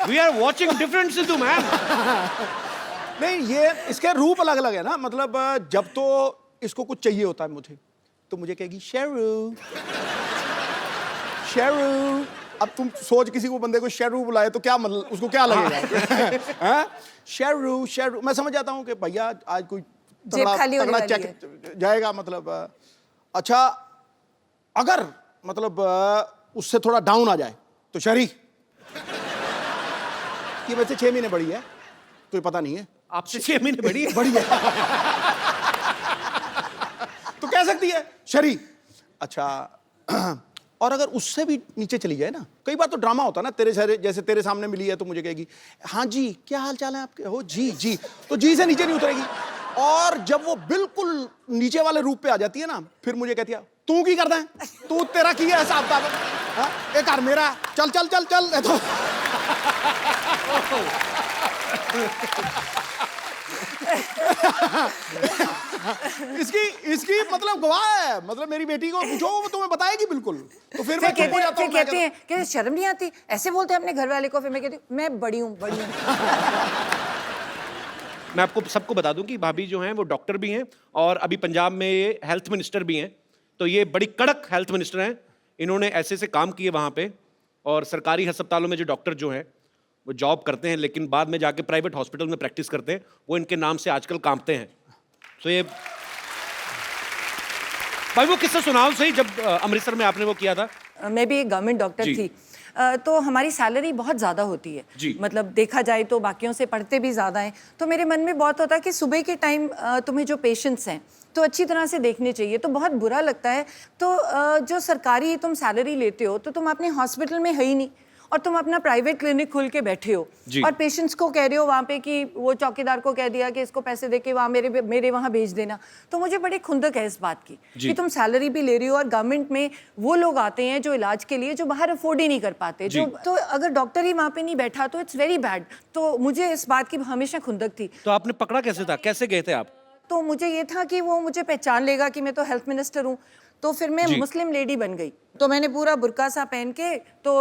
We are watching different Sidhu, man. नहीं, ये इसके रूप अलग अलग है ना। मतलब जब तो इसको कुछ चाहिए होता है मुझे, तो मुझे कहेगी शेरू शेरू। अब तुम सोच किसी को बंदे को शेरू बुलाए तो क्या मतलब उसको क्या लगेगा? हाँ? शेरू शेरू। मैं समझ जाता हूँ कि भैया आज कोई जेब खाली होने वाली चेक जाएगा। मतलब अच्छा, अगर मतलब उससे थोड़ा डाउन आ जाए तो शरी कि वैसे 6 महीने बड़ी है तो ये पता नहीं है। आपसे 6 महीने बड़ी है? बड़ी है तो कह सकती है शरी। अच्छा, और अगर उससे भी नीचे चली जाए ना, कई बार तो ड्रामा होता है ना, तेरे सारे जैसे तेरे सामने मिली है तो मुझे कहेगी हाँ जी क्या हाल चाल है आपके, हो जी जी, तो जी से नीचे नहीं उतरेगी। और जब वो बिल्कुल नीचे वाले रूप पे आ जाती है ना, फिर मुझे कहती है तू की करता है, तू तेरा की है हिसाब किताब, एक कार मेरा, चल चल चल चल। तो इसकी मतलब गवाह है। मतलब मेरी बेटी को पूछो वो तुम्हें बताएगी बिल्कुल। तो फिर मैं चुप हो जाता हूं। कहते हैं कि शर्म नहीं आती ऐसे बोलते हैं अपने घर वाले को। फिर मैं कहती हूँ मैं बड़ी हूँ बड़ी हूँ। मैं आपको सबको बता दूं कि भाभी जो हैं वो डॉक्टर भी हैं और अभी पंजाब में ये हेल्थ मिनिस्टर भी हैं। तो ये बड़ी कड़क हेल्थ मिनिस्टर हैं। इन्होंने ऐसे से काम किए वहाँ पे, और सरकारी अस्पतालों में जो डॉक्टर जो हैं वो जॉब करते हैं लेकिन बाद में जाके प्राइवेट हॉस्पिटल में प्रैक्टिस करते हैं, वो इनके नाम से आजकल कांपते हैं। तो ये भाई वो किस्सा सुनाओ सही, जब अमृतसर में आपने वो किया था। मैं भी एक गवर्नमेंट डॉक्टर थी, तो हमारी सैलरी बहुत ज़्यादा होती है जी। मतलब देखा जाए तो बाकियों से पढ़ते भी ज़्यादा हैं। तो मेरे मन में बहुत होता है कि सुबह के टाइम तुम्हें जो पेशेंट्स हैं तो अच्छी तरह से देखने चाहिए। तो बहुत बुरा लगता है। तो जो सरकारी तुम सैलरी लेते हो तो तुम अपने हॉस्पिटल में है ही नहीं और तुम अपना प्राइवेट क्लिनिक खोल के बैठे हो और पेशेंट्स को कह रहे हो वहाँ पे कि वो चौकीदार को कह दिया कि इसको पैसे दे के वहाँ मेरे वहाँ भेज देना। तो मुझे बड़ी खुंदक है इस बात की कि तुम सैलरी भी ले रही हो और गवर्नमेंट में वो लोग आते हैं जो इलाज के लिए जो बाहर अफोर्ड ही नहीं कर पाते। जो तो अगर डॉक्टर ही वहाँ पे नहीं बैठा तो इट्स वेरी बैड। तो मुझे इस बात की हमेशा खुंदक थी। तो आपने पकड़ा कैसे था, कैसे गए थे आप? तो मुझे ये था कि वो मुझे पहचान लेगा कि मैं तो हेल्थ मिनिस्टर हूँ। तो फिर मैं मुस्लिम लेडी बन गई। तो मैंने पूरा बुर्का सा पहन के तो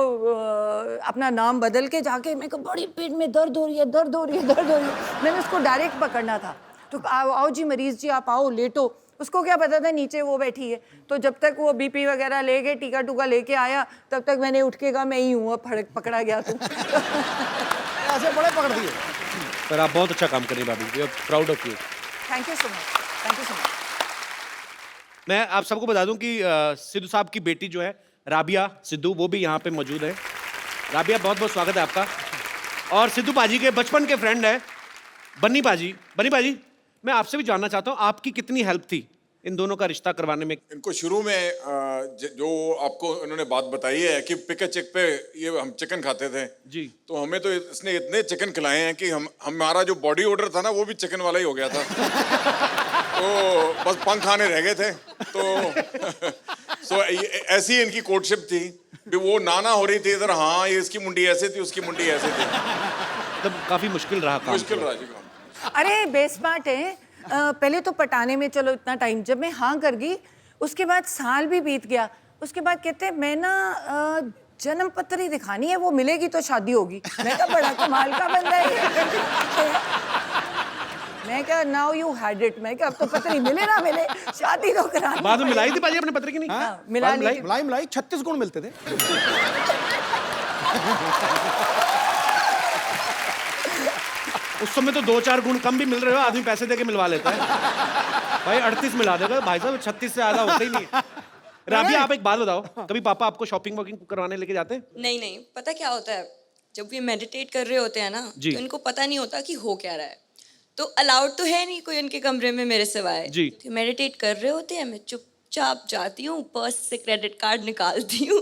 अपना नाम बदल के जाके मेरे को बड़ी पेट में दर्द हो रही है दर्द हो रही है दर्द हो रही है। मैंने उसको डायरेक्ट पकड़ना था। तो आओ जी मरीज जी आप आओ लेटो। उसको क्या पता था नीचे वो बैठी है। तो जब तक वो BP वगैरह ले गए टीका टूका लेके आया तब तक मैंने उठ के कहा मैं ही हूँ, अब पकड़ा गया तू। ऐसे बड़े पकड़ दिए। पर आप बहुत अच्छा काम कर रही हैं भाभी, we are proud of you. Thank you so much, thank you so much. मैं आप सबको बता दूं कि सिद्धू साहब की बेटी जो है राबिया सिद्धू, वो भी यहाँ पे मौजूद है। राबिया बहुत बहुत स्वागत है आपका। और सिद्धू पाजी के बचपन के फ्रेंड है बन्नी पाजी। बन्नी पाजी, मैं आपसे भी जानना चाहता हूँ आपकी कितनी हेल्प थी इन दोनों का रिश्ता करवाने में? इनको शुरू में जो आपको इन्होंने बात बताई है कि पिक चिक पे ये हम चिकन खाते थे जी, तो हमें तो इसने इतने चिकन खिलाए हैं कि हमारा जो बॉडी ऑर्डर था ना वो भी चिकन वाला ही हो गया था। तो बस पंख खाने रह गए थे। तो सो ऐसी इनकी कोर्टशिप थी कि वो नाना हो रही थी इधर, हाँ ये इसकी मुंडी ऐसे थी उसकी मुंडी ऐसे थी। मतलब काफी मुश्किल रहा काम। मुश्किल रहा जी काम। अरे बेस्ट पार्ट है पहले तो पटाने में चलो इतना टाइम, जब मैं हाँ कर गई उसके बाद साल भी बीत गया। उसके बाद कहते हैं मैं ना जन्म पत्र ही दिखानी है, वो मिलेगी तो शादी होगी। मैं कहा बड़ा कमाल का बंदा है। मैं क्या नाउ यू हैड इट। मैं क्या अब तो पत्र ही मिले ना मिले शादी तो करानी। बाद में मिलाई थी पाजी अपने पत्र की नहीं? हाँ, मिला ली थी। मलाई 36 गुण मिलते थे। उस समय तो 2-4 गुण कम भी मिल रहे हो, आदमी पैसे देके मिलवा लेता है। भाई 38 मिला देगा भाई साहब, 36 से ज्यादा होता ही नहीं। राबिया आप एक बात बताओ, कभी पापा आपको शॉपिंग वॉकिंग करवाने लेके जाते हैं? नहीं, पता क्या होता है, जब ये मेडिटेट कर रहे होते हैं ना, तो जी। इनको पता नहीं होता कि हो क्या रहा है। तो अलाउड तो है नहीं कोई उनके कमरे में मेरे सिवाय। जी। तो मेडिटेट कर रहे होते हैं, मैं चुपचाप जाती हूँ, पर्स से क्रेडिट कार्ड निकालती हूँ,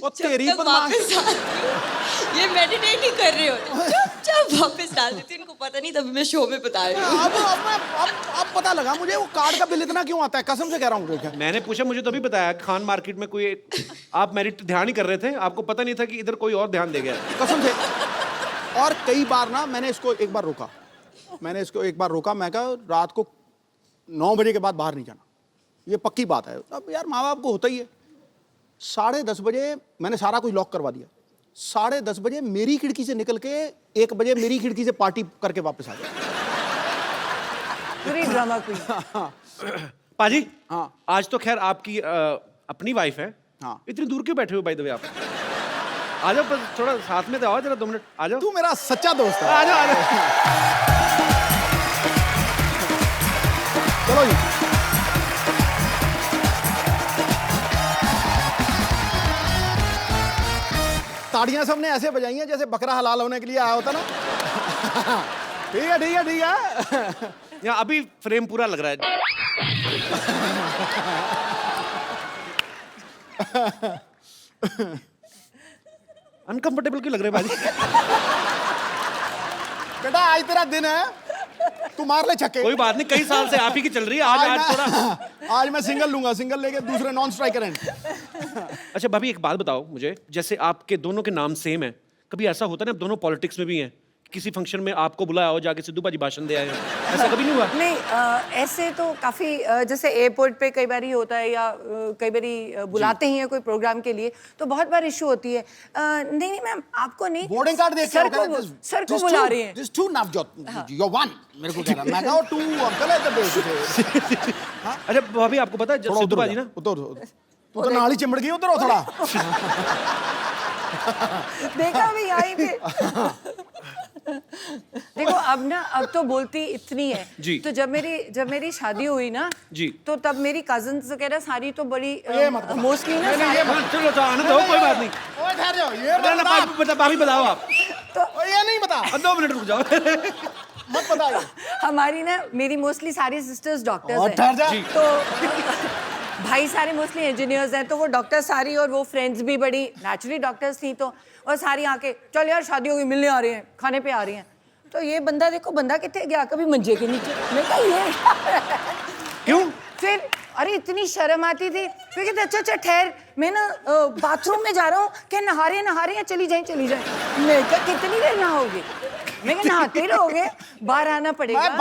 वो तेरी जब तक बदमाश। वापस आती हूँ, ये मेडिटेट ही कर रहे होते हैं, चुपचाप वापस डाल देती हूँ, इनको पता नहीं, तभी मैं शो में बता रही हूँ। अब पता लगा मुझे वो कार्ड का बिल इतना क्यों आता है, कसम से कह रहा हूँ। मैंने पूछा, मुझे तभी बताया खान मार्केट में कोई आप मेरिट ध्यान ही कर रहे थे, आपको पता नहीं था कि इधर कोई और ध्यान दे गया। कसम से। और कई बार ना मैंने इसको एक बार रोका, मैं कहा रात को 9 बजे के बाद बाहर नहीं जाना, ये पक्की बात है। अब यार माँ बाप को होता ही है। 10:30 बजे मैंने सारा कुछ लॉक करवा दिया, 10:30 बजे मेरी खिड़की से निकल के 1 बजे मेरी खिड़की से पार्टी करके वापस आ गया। पूरी ड्रामा क्वीन। पाजी, हाँ। आज तो खैर आपकी अपनी वाइफ है। हाँ। इतनी दूर क्यों बैठे हो बाय द वे आप? आ जाओ, बस थोड़ा साथ में तो आओ, जरा 2 मिनट आ जाओ। तू मेरा सच्चा दोस्त है। आ जाओ। चलो जी। ताड़ियां सबने ऐसे बजाई हैं जैसे बकरा हलाल होने के लिए आया होता ना। ठीक है। या अभी फ्रेम पूरा लग रहा है। अनकंफर्टेबल क्यों लग रहे हैं बाजी? बेटा आज तेरा दिन है, तू मार ले छक्के। कोई बात नहीं, कई साल से आप ही की चल रही है। आज थोड़ा आज मैं सिंगल लूंगा, सिंगल लेके दूसरे नॉन स्ट्राइकर हैं। अच्छा भाभी, एक बात बताओ मुझे, जैसे आपके दोनों के नाम सेम है, कभी ऐसा होता है ना, आप दोनों पॉलिटिक्स में भी हैं, किसी फंक्शन में आपको बुलाया हो, जाके सिद्धू बाजी भाषण दे आए हो, ऐसा कभी नहीं हुआ? नहीं, ऐसे तो काफ़ी जैसे एयरपोर्ट पे कई बार ही होता है, या कई बारी बुलाते ही हैं कोई प्रोग्राम के लिए, तो बहुत बार इशू होती है। नहीं मैम, आपको नहीं, बोर्डिंग कार्ड देख सर को बुला रही हैं। This to Navjot, you won, मेरे को कह रहा, मैं कहा 2 अंकल है इधर। अच्छा भाभी, आपको पता है सिद्धू बाजी ना, उधर तो नाली चिमड़ गई उधर हो थोड़ा। देखा भी यहीं पे। देखो अब तो बोलती इतनी है जी। तो जब मेरी शादी हुई ना जी, तो तब मेरी कजिन्स वगैरह सारी तो बड़ी मोस्टली ना चलो तो आनंद हो, कोई बात नहीं। ओए ठहर जाओ, ये भाभी बताओ आप। तो ये नहीं बता, 2 मिनट रुक जाओ। मत बताइए। हमारी ना मेरी मोस्टली सारी सिस्टर्स डॉक्टर्स और ठहर जा। हैं, तो भाई सारे मोस्टली इंजीनियर्स हैं, तो वो डॉक्टर सारी, और वो फ्रेंड्स भी बड़ी नेचुरली डॉक्टर्स थी, तो और सारी आके चल यार शादी होगी, मिलने आ रही हैं, खाने पे आ रही हैं। तो ये बंदा देखो, बंदा कितने गया, कभी मंजे के नीचे। मैं कहा ये क्यों? फिर अरे इतनी शर्म आती थी, फिर कहते अच्छा ठहर, मैं ना बाथरूम में जा रहा हूँ, क्या नहा रहे हैं, चली जाए। मैं क्या कितनी देर नहाओगे? मैं क्या नहाते ही रहोगे, बाहर आना पड़ेगा। मैं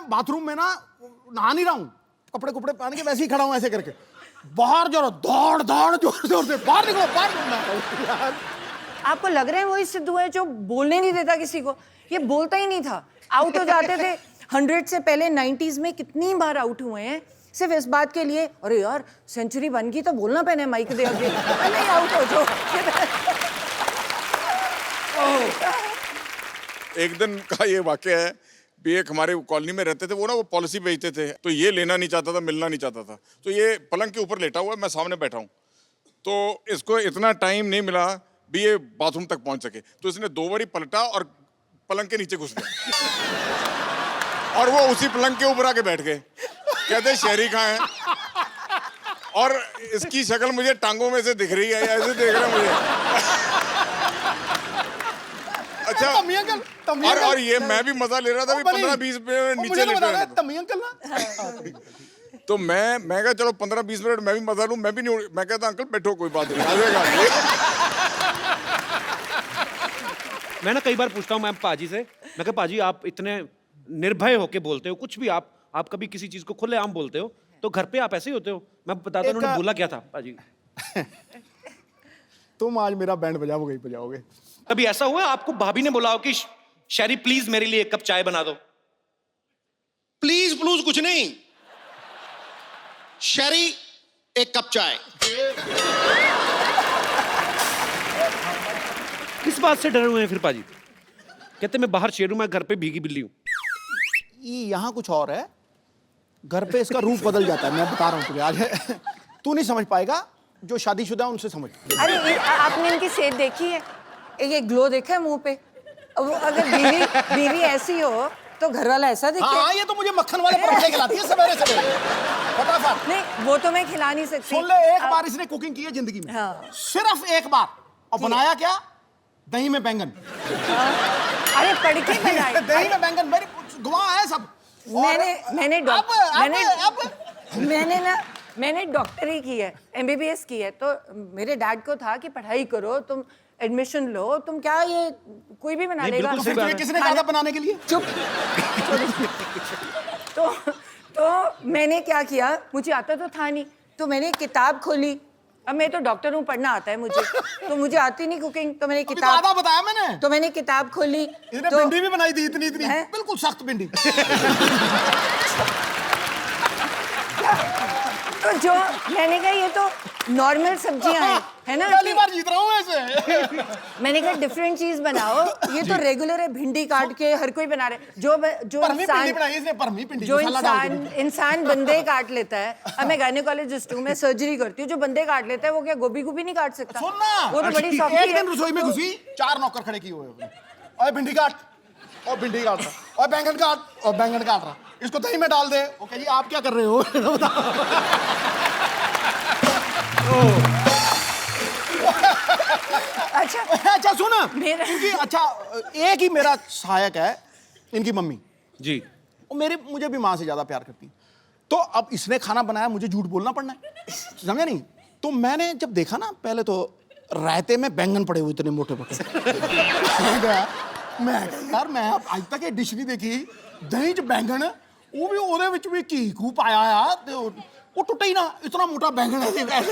बाथरूम में ना नहा नहीं रहा हूँ, कपड़े पहन के वैसे ही खड़ा हूँ ऐसे करके। बाहर जरा दौड़ जोर से बाहर निकलो, बाहर। आपको लग रहा है वही सिद्धू है जो बोलने नहीं देता किसी को? ये बोलता ही नहीं था, आउट हो जाते थे। 100 से पहले 90s में कितनी बार आउट हुए हैं सिर्फ इस बात के लिए, अरे यार सेंचुरी बन गई तो बोलना पहने माइक दे आगे, नहीं आउट हो जो। एक दिन का ये वाकया है, भी एक हमारे कॉलोनी में रहते थे, वो ना वो पॉलिसी बेचते थे, तो ये लेना नहीं चाहता था, मिलना नहीं चाहता था, तो ये पलंग के ऊपर लेटा हुआ है, मैं सामने बैठा हूँ, तो इसको इतना टाइम नहीं मिला भी ये बाथरूम तक पहुंच सके, तो इसने 2 बारी पलटा और पलंग के नीचे घुस गया और वो उसी पलंग के ऊपर आके बैठ गए। कहते शहरी कहाँ है, और इसकी शक्ल मुझे टांगों में से दिख रही है, ऐसे देख रहा है मुझे। अच्छा, और ये मैं भी मजा ले रहा था, 15-20 मिनट नीचे लेटा, तो मैं कहा चलो 15-20 मिनट मैं भी मजा लूं, मैं भी नहीं, मैं कहता अंकल बैठो कोई बात नहीं। मैं ना कई बार पूछता हूँ मैं पाजी से, मैं कहा पाजी आप इतने निर्भय होके बोलते हो, कुछ भी आप कभी किसी चीज को खुलेआम बोलते हो, तो घर पे आप ऐसे ही होते हो? मैं बताता हूँ उन्होंने बोला क्या था पाजी। तुम आज मेरा बैंड बजाओगे। कभी ऐसा हुआ आपको भाभी ने बोला हो कि शैरी प्लीज मेरे लिए 1 कप चाय बना दो? प्लीज प्लूज कुछ नहीं, शरी 1 कप चाय। किस बात से डरे हुए हैं फिर पाजी? कहते मैं बाहर शेर हूं, मैं घर पे भीगी बिल्ली हूं। ये यहाँ कुछ और है, घर पे इसका रूप बदल जाता है। मैं बता रहा हूँ तुझे आज। तू नहीं समझ पाएगा, जो शादीशुदा है उनसे समझ। अरे आपने इनकी सेहत देखी है? ये ग्लो देखा है मुंह पे? अब अगर बीवी ऐसी हो तो घर वाला ऐसा दिखे? हाँ, ये तो मुझे मक्खन वाले पराठे खिलाती है सवेरे सवेरे फटाफट। नहीं, वो तो मैं खिला नहीं सकती। सुन ले, एक बार इसने कुकिंग की है जिंदगी में। हाँ। सिर्फ एक बार, और बनाया क्या? दही में बैंगन। अरे पढ़ के बनाई। दही में बैंगन, मेरी गवाह है सब। मैंने डॉक्टरी की है, MBBS की है, तो मेरे डैड को था कि पढ़ाई करो, तुम एडमिशन लो, तुम क्या ये कोई भी बना लेगा। तो किसने कहा था बनाने के लिए? चुप। तो मैंने क्या किया, मुझे आता तो था नहीं, तो मैंने किताब खोली। अब मैं तो डॉक्टर हूँ, पढ़ना आता है मुझे, तो मुझे आती नहीं कुकिंग, तो मैंने किताब, आधा बताया मैंने, तो मैंने किताब खोली। इसने भिंडी भी बनाई थी, इतनी बिल्कुल सख्त भिंडी। तो जो मैंने कहा ये तो नॉर्मल सब्जियां हैं, है ना? पहली बार जीत रहा हूँ ऐसे। मैंने कहा डिफरेंट चीज बनाओ, ये तो रेगुलर है, भिंडी काट के हर कोई बना रहे। जो इंसान बंदे काट लेता है। अब मैं गायनेकोलॉजिस्ट हूँ, मैं सर्जरी करती हूँ, जो बंदे काट लेता है वो क्या गोभी नहीं काट सकता? सुनना, वो तो बड़ी सॉफ्ट एक दिन रसोई में घुसी, 4 नौकर खड़े किए हुए, और भिंडी काट, और भिंडी काट रहा, और बैंगन काट, और बैंगन काट रहा, इसको दही में डाल दे। वो कह जी आप क्या कर रहे हो? अच्छा सुन, इनकी अच्छा एक ही मेरा सहायक है, इनकी मम्मी जी। वो मुझे भी माँ से ज्यादा प्यार करती है। तो अब इसने खाना बनाया, मुझे झूठ बोलना पड़ना है, समझा नहीं? तो मैंने जब देखा ना, पहले तो रायते में बैंगन पड़े हुए इतने मोटे मोटे। मैं यार, मैं आज तक ये डिश नहीं देखी, दही च बैंगन, वो भी ਉਹਦੇ ਵਿੱਚ ਵੀ ਘੀ ਘੂ ਪਾਇਆ ਆ, ਤੇ वो टूटा ही ना, इतना मोटा बैंगन है।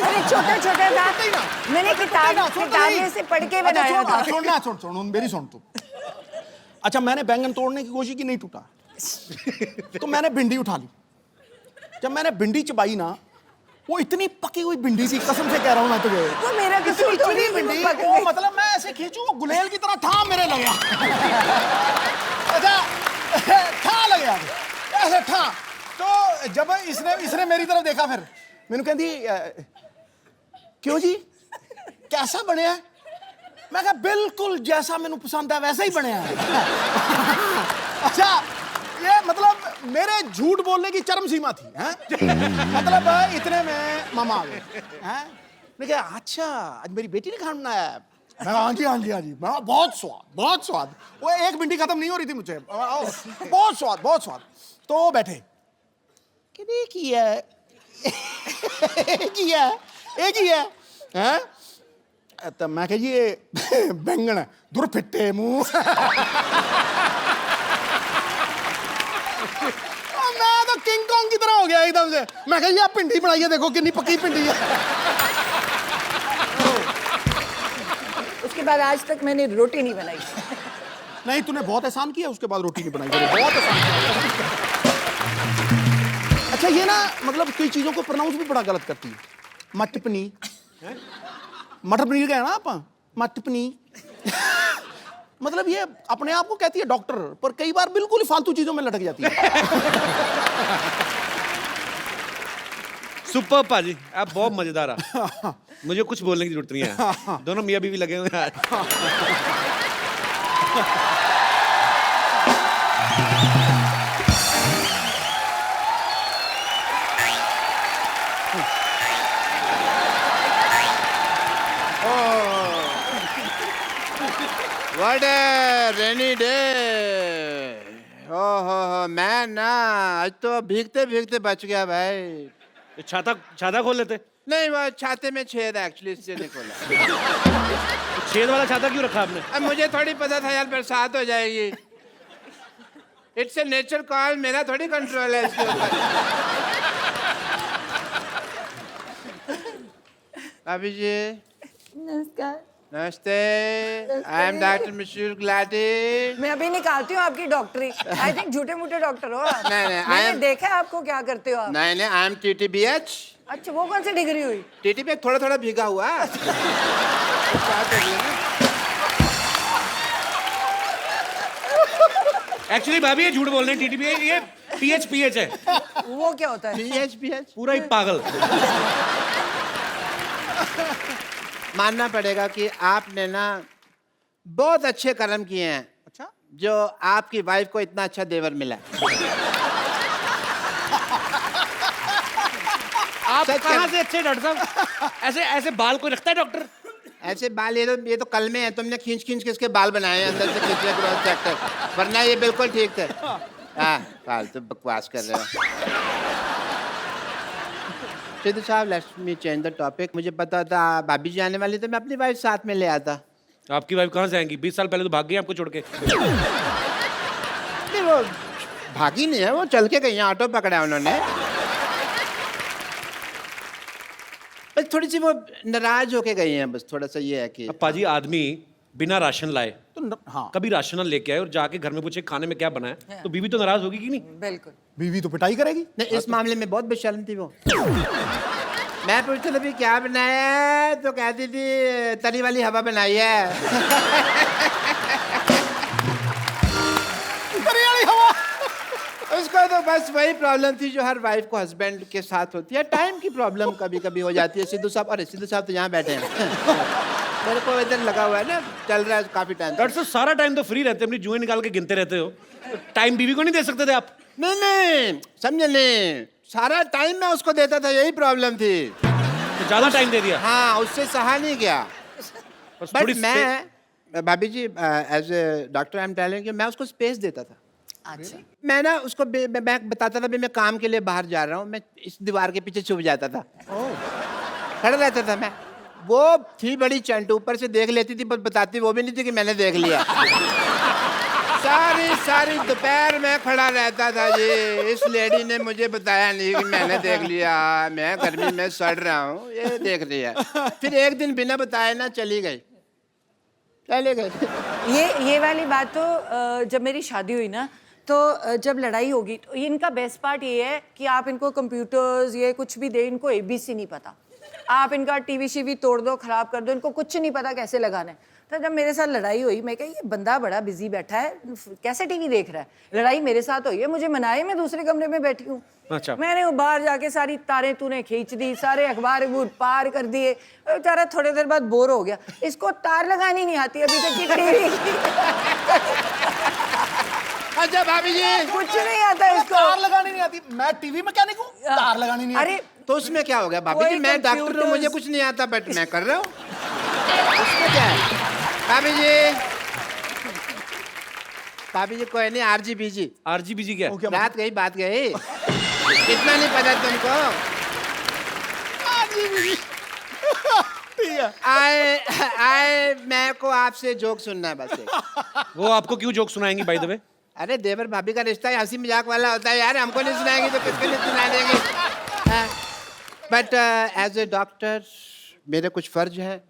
अरे छोटा छोटा था, मैंने किताब में से पढ़ के बनाया था। सुन मेरी सुन तू। अच्छा, मैंने बैंगन तोड़ने की कोशिश की, नहीं टूटा। तो मैंने भिंडी उठा ली। जब मैंने भिंडी चबाई ना, वो इतनी पकी हुई भिंडी थी, कसम से कह रहा हूँ मैं तुझे। वो मेरा कसूर तो नहीं, भिंडी, वो मतलब मैं ऐसे खींचू, वो गुलेल की तरह था मेरे लगे। अच्छा, था लगे ऐसे था। तो जब इसने मेरी तरफ देखा, फिर मैंने कहती क्यों जी, कैसा बने है? मैं कहा बिल्कुल जैसा मैंने पसंद है वैसा ही बने है। अच्छा, ये मतलब मेरे झूठ बोलने की चरम सीमा थी, हैं? मतलब इतने में मामा आ गए, हैं? मैंने कहा अच्छा, आज मेरी बेटी ने खाना बनाया है? मैं कहा हाँ जी हाँ जी हाँ जी। मैं बहुत स्वाद। वो एक भिंडी खत्म नहीं हो रही थी मुझे, बहुत स्वाद। तो वो बैठे, एक ही है, हैं? तो मैं कह ये बैंगन है, दूर फिट्टे मुंह। मैं तो किंग कॉन्ग की तरह हो गया एकदम से। मैं कह आप भिंडी बनाइए, देखो कितनी पक्की भिंडी है। उसके बाद आज तक मैंने रोटी नहीं बनाई। नहीं, तूने बहुत एहसान किया, उसके बाद रोटी नहीं बनाई, बहुत एहसान किया। अच्छा, ये ना मतलब कई चीजों को प्रोनाउंस भी बड़ा गलत करती है। मटर पनीर, मटर पनीर का है ना आप, मटर पनीर। मतलब ये अपने आप को कहती है डॉक्टर, पर कई बार बिल्कुल ही फालतू चीजों में लटक जाती है। सुपर पाजी, आप बहुत मजेदार है। मुझे कुछ बोलने की जरूरत नहीं है, दोनों मियां बीवी लगे हुए हैं। What a rainy day! हो, मैं ना आज तो भीगते भीगते बच गया भाई। छाता खोल लेते। नहीं, वो छाते में छेद है एक्चुअली, इससे नहीं खोला। छेद वाला छाता क्यों रखा आपने? अब मुझे थोड़ी पता था यार बरसात हो जाएगी। इट्स ए नेचर कॉल, मेरा थोड़ी कंट्रोल है इसके ऊपर। अभी जी नमस्कार। नमस्ते, आई एम डॉक्टर मिशूर गुलाटी। मैं अभी निकालती हूँ आपकी डॉक्टरी। आई थिंक झूठे मूठे डॉक्टर हो आप। नहीं, मैंने देखा है आपको क्या करते हो आप। नहीं, आई एम TTBH। अच्छा, वो कौन सी डिग्री हुई? TTBH थोड़ा भीगा हुआ। एक्चुअली भाभी ये झूठ बोल रहे हैं, टीटीपी ये पीएच है, वो क्या होता है? PH पूरा ही पागल। मानना पड़ेगा कि आपने ना बहुत अच्छे कर्म किए हैं। अच्छा, जो आपकी वाइफ को इतना अच्छा देवर मिला। आप सच कहाँ कह- से अच्छे डॉक्टर साहब? ऐसे ऐसे बाल कोई रखता है डॉक्टर? ऐसे बाल ये तो कल में है, तुमने खींच खींच के इसके बाल बनाए हैं अंदर से खींच लिया क्रॉस सेक्टर, वरना ये बिल्कुल ठीक थे। हाँ, फालतू बकवास कर रहे हो। सिद्धू साहब, let's me change the topic. मुझे पता था भाभी जी आने वाली, तो मैं अपनी वाइफ साथ में ले आता। आपकी वाइफ कहाँ से आएंगी? 20 साल पहले तो भाग गई आपको छोड़ के। नहीं, वो भागी नहीं है, वो चल के गई हैं, ऑटो पकड़ा है उन्होंने। बस थोड़ी सी वो नाराज होके गई हैं, बस थोड़ा सा ये है कि अब पाजी आदमी बिना राशन लाए तो हाँ, कभी राशन ना लेके आए और जाके घर में पूछे खाने में क्या बना है, तो बीवी तो नाराज होगी कि नहीं? बिल्कुल। बीवी तो पिटाई करेगी। नहीं, इस मामले में बहुत बेशर्म थी वो। मैं पूछता था भी क्या बनाया है, तो कहती थी तली वाली हवा बनाई है। तरी वाली हवा। उसको तो बस वही प्रॉब्लम थी जो हर वाइफ को हस्बैंड के साथ होती है, टाइम की प्रॉब्लम कभी कभी हो जाती है। सिद्धू साहब, अरे सिद्धू साहब तो यहाँ बैठे हैं। मेरे को इधर लगा हुआ है ना, चल रहा है काफी टाइम। डॉक्टर साहब सारा टाइम तो फ्री रहते, अपनी जुएं निकाल के गिनते रहते हो, टाइम बीवी को नहीं दे सकते थे आप? नहीं, समझे नहीं, सारा टाइम मैं उसको देता था, यही प्रॉब्लम थी। तो ज्यादा टाइम दे दिया। हाँ, उससे सहा नहीं गया। बस बट थोड़ी मैं भाभी जी, as a doctor I am telling you, मैं उसको स्पेस देता था। अच्छा। मैं ना उसको मैं बताता था भी मैं काम के लिए बाहर जा रहा हूँ, मैं इस दीवार के पीछे छुप जाता था, खड़ा रहता था मैं। वो थी बड़ी चंट, ऊपर से देख लेती थी, पर बताती वो भी नहीं थी कि मैंने देख लिया। सारी दोपहर में खड़ा रहता था जी, इस लेडी ने मुझे बताया नहीं कि मैंने देख लिया, मैं गर्मी में सड़ रहा हूँ, ये देख लिया। फिर एक दिन बिना बताए ना चली गई। ये वाली बात तो जब मेरी शादी हुई ना, तो जब लड़ाई होगी तो इनका बेस्ट पार्ट ये है कि आप इनको कंप्यूटर्स ये कुछ भी दे, इनको ABC नहीं पता। आप इनका टीवी शीवी तोड़ दो, खराब कर दो, इनको कुछ नहीं पता कैसे लगाना है। तो जब मेरे साथ लड़ाई हुई, मैं कहा ये बंदा बड़ा बिजी बैठा है, कैसे टीवी देख रहा है। लड़ाई मेरे साथ हुई है, मुझे मनाए, मैं दूसरे कमरे में बैठी हूँ। अच्छा। मैंने वो बाहर जाके सारी तारें तूने खींच दी, सारे अखबार पार कर दिए। बेचारा थोड़ी देर बाद बोर हो गया, इसको तार लगानी नहीं आती अभी तक की टीवी। अच्छा भाभी जी, कुछ नहीं आता इसको। तार लगानी नहीं आती। मैं टीवी मैकेनिक हूँ, तार लगानी नहीं आती। अरे तो उसमें क्या हो गया भाभी जी, कोई मैं डॉक्टर हूँ, computers- मुझे कुछ नहीं आता, बट मैं कर रहा हूँ, उसमें क्या है? भाभी जी कोई नहीं, RGBG। RGBG क्या है? बात गई कितना नहीं पता तुमको। ठीक है। आए मैं को आपसे जोक सुनना है बस एक। वो आपको क्यों जोक सुनाएंगी बाय द वे? अरे देवर भाभी का रिश्ता हंसी मजाक वाला होता है यार, हमको नहीं सुनाएंगी तो किसको नहीं सुना देंगे। बट एज ए डॉक्टर मेरे कुछ फर्ज हैं,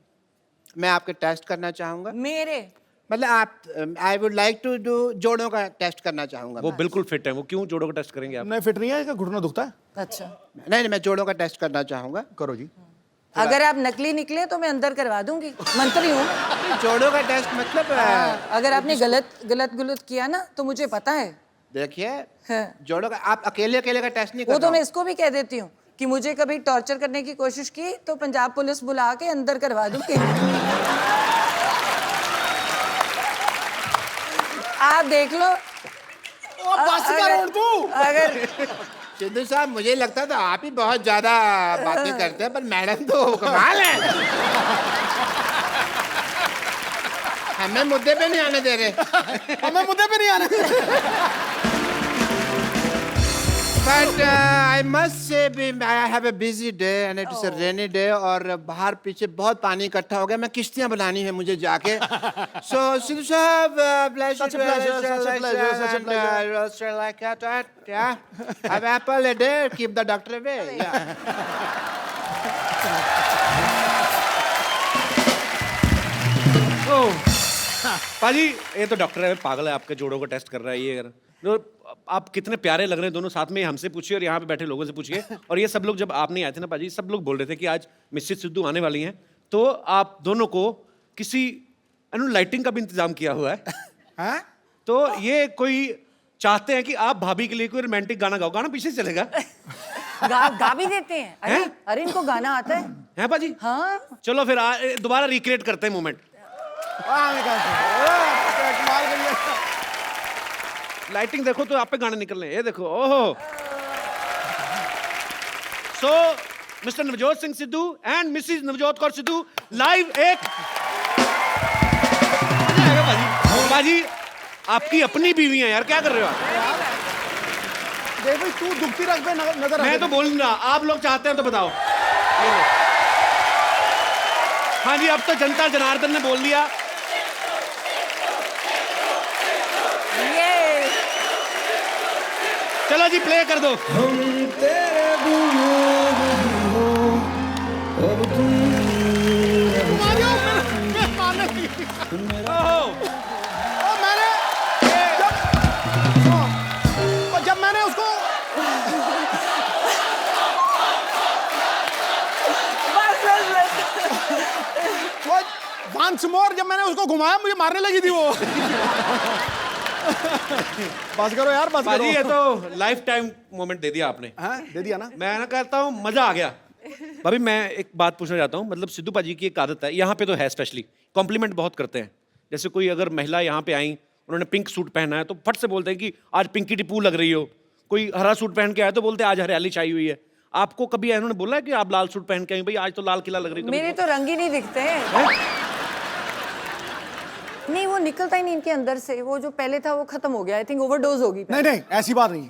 मैं आपके टेस्ट करना चाहूँगा। मेरे मतलब आप, I would like to do जोड़ों का टेस्ट करना चाहूँगा। वो बिल्कुल फिट है, वो क्यों जोड़ों का टेस्ट करेंगे आप? नहीं फिट नहीं है, क्या घुटना दुखता है? अच्छा, नहीं, मैं जोड़ों का टेस्ट करना चाहूँगा। करो जी। अगर आप नकली निकले तो मैं अंदर करवा दूंगी, मंत्री हूँ। जोड़ों का टेस्ट मतलब अगर आपने गलत किया ना तो मुझे पता है। देखिए, हाँ। जोड़ों का आप अकेले का टेस्ट नहीं वो कर तो मैं इसको भी कह देती हूँ कि मुझे कभी टॉर्चर करने की कोशिश की तो पंजाब पुलिस बुला के अंदर करवा दूंगी। आप देख लो। अगर सिद्धू साहब, मुझे लगता था आप ही बहुत ज्यादा बातें करते हैं, पर मैडम तो कमाल है। हमें मुद्दे पे नहीं आने दे रहे। हमें मुद्दे पे नहीं आने। But I must say I have a busy day and it is a rainy day, और बाहर पीछे बहुत पानी इकट्ठा हो गया, मैं किश्तियां बनानी है मुझे जाके। सो सिद्धू साहब, Such a pleasure, such a pleasure, such a pleasure. like that, yeah. Have apple a day, keep the doctor away. Yeah. पाजी ये तो डॉक्टर है, पागल है, आपके जोड़ों का टेस्ट कर रहा है ये। तो आप कितने प्यारे लग रहे हैं दोनों साथ में, हमसे पूछिए और यहाँ पे बैठे लोगों से पूछिए। और ये सब लोग जब आप नहीं आए थे ना पाजी, सब लोग बोल रहे थे कि आज मिसेस सिद्धू आने वाली हैं, तो आप दोनों को किसी लाइटिंग का भी इंतजाम किया हुआ है। हाँ? तो ये कोई चाहते हैं कि आप भाभी के लिए कोई रोमांटिक गाना गाओ, गाना पीछे से चलेगा। गा भी देते हैं। अरे हैं? अरे इनको गाना आता है। हैं बाजी? हाँ। चलो फिर दोबारा रिक्रिएट करते हैं मोमेंट। लाइटिंग देखो तो आप पे गाने निकल रहे हैं, ये देखो। ओहो। So mister Navjot Singh Sidhu and missus Navjot Kaur Sidhu live एक बाजी। बाजी आपकी अपनी बीवी है यार, क्या कर रहे हो आप? देख भाई तू दुखती रख पे नजर। मैं तो बोल रहा, आप लोग चाहते हैं तो बताओ। ये लो। हाँ जी, अब तो जनता जनार्दन ने बोल दिया। ये चलो जी प्ले कर दो। जब मैंने उसको वंस मोर जब मैंने उसको घुमाया मुझे मारने लगी थी वो। बस करो यार, बस करो। ये तो लाइफ टाइम मोमेंट दे दिया आपने। हाँ, दे दिया ना। मैं ना कहता हूँ मजा आ गया। भाभी मैं एक बात पूछना चाहता हूँ, मतलब सिद्धू पाजी की एक आदत है, यहाँ पे तो है स्पेशली, कॉम्प्लीमेंट बहुत करते हैं। जैसे कोई अगर महिला यहाँ पे आई, उन्होंने पिंक सूट पहना है तो फट से बोलते हैं कि आज पिंकी टिप्पू लग रही हो। कोई हरा सूट पहन के आए तो बोलते हैं आज हरियाली छाई हुई है। आपको कभी इन्होंने बोला है कि आप लाल सूट पहन के आई, भाई आज तो लाल किला लग रही है? मेरे तो रंग ही नहीं दिखते हैं। नहीं, वो निकलता ही नहीं इनके अंदर से। वो जो पहले था वो खत्म हो गया। आई थिंक ओवरडोज होगी। नहीं नहीं, ऐसी बात नहीं है।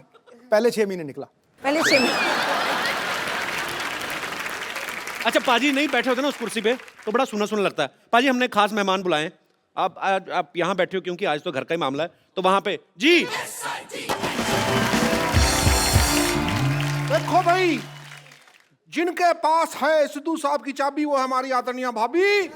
पहले 6 महीने निकला। पहले 6 महीने। अच्छा पाजी नहीं बैठे होते ना उस कुर्सी पे तो बड़ा सुना सुना लगता है। पाजी हमने खास मेहमान बुलाए हैं, आप यहाँ बैठे हो क्योंकि आज तो घर का ही मामला है, तो वहां पे जी। देखो भाई, जिनके पास है सिद्धू साहब की चाबी वो है हमारी आदरणीय भाभी।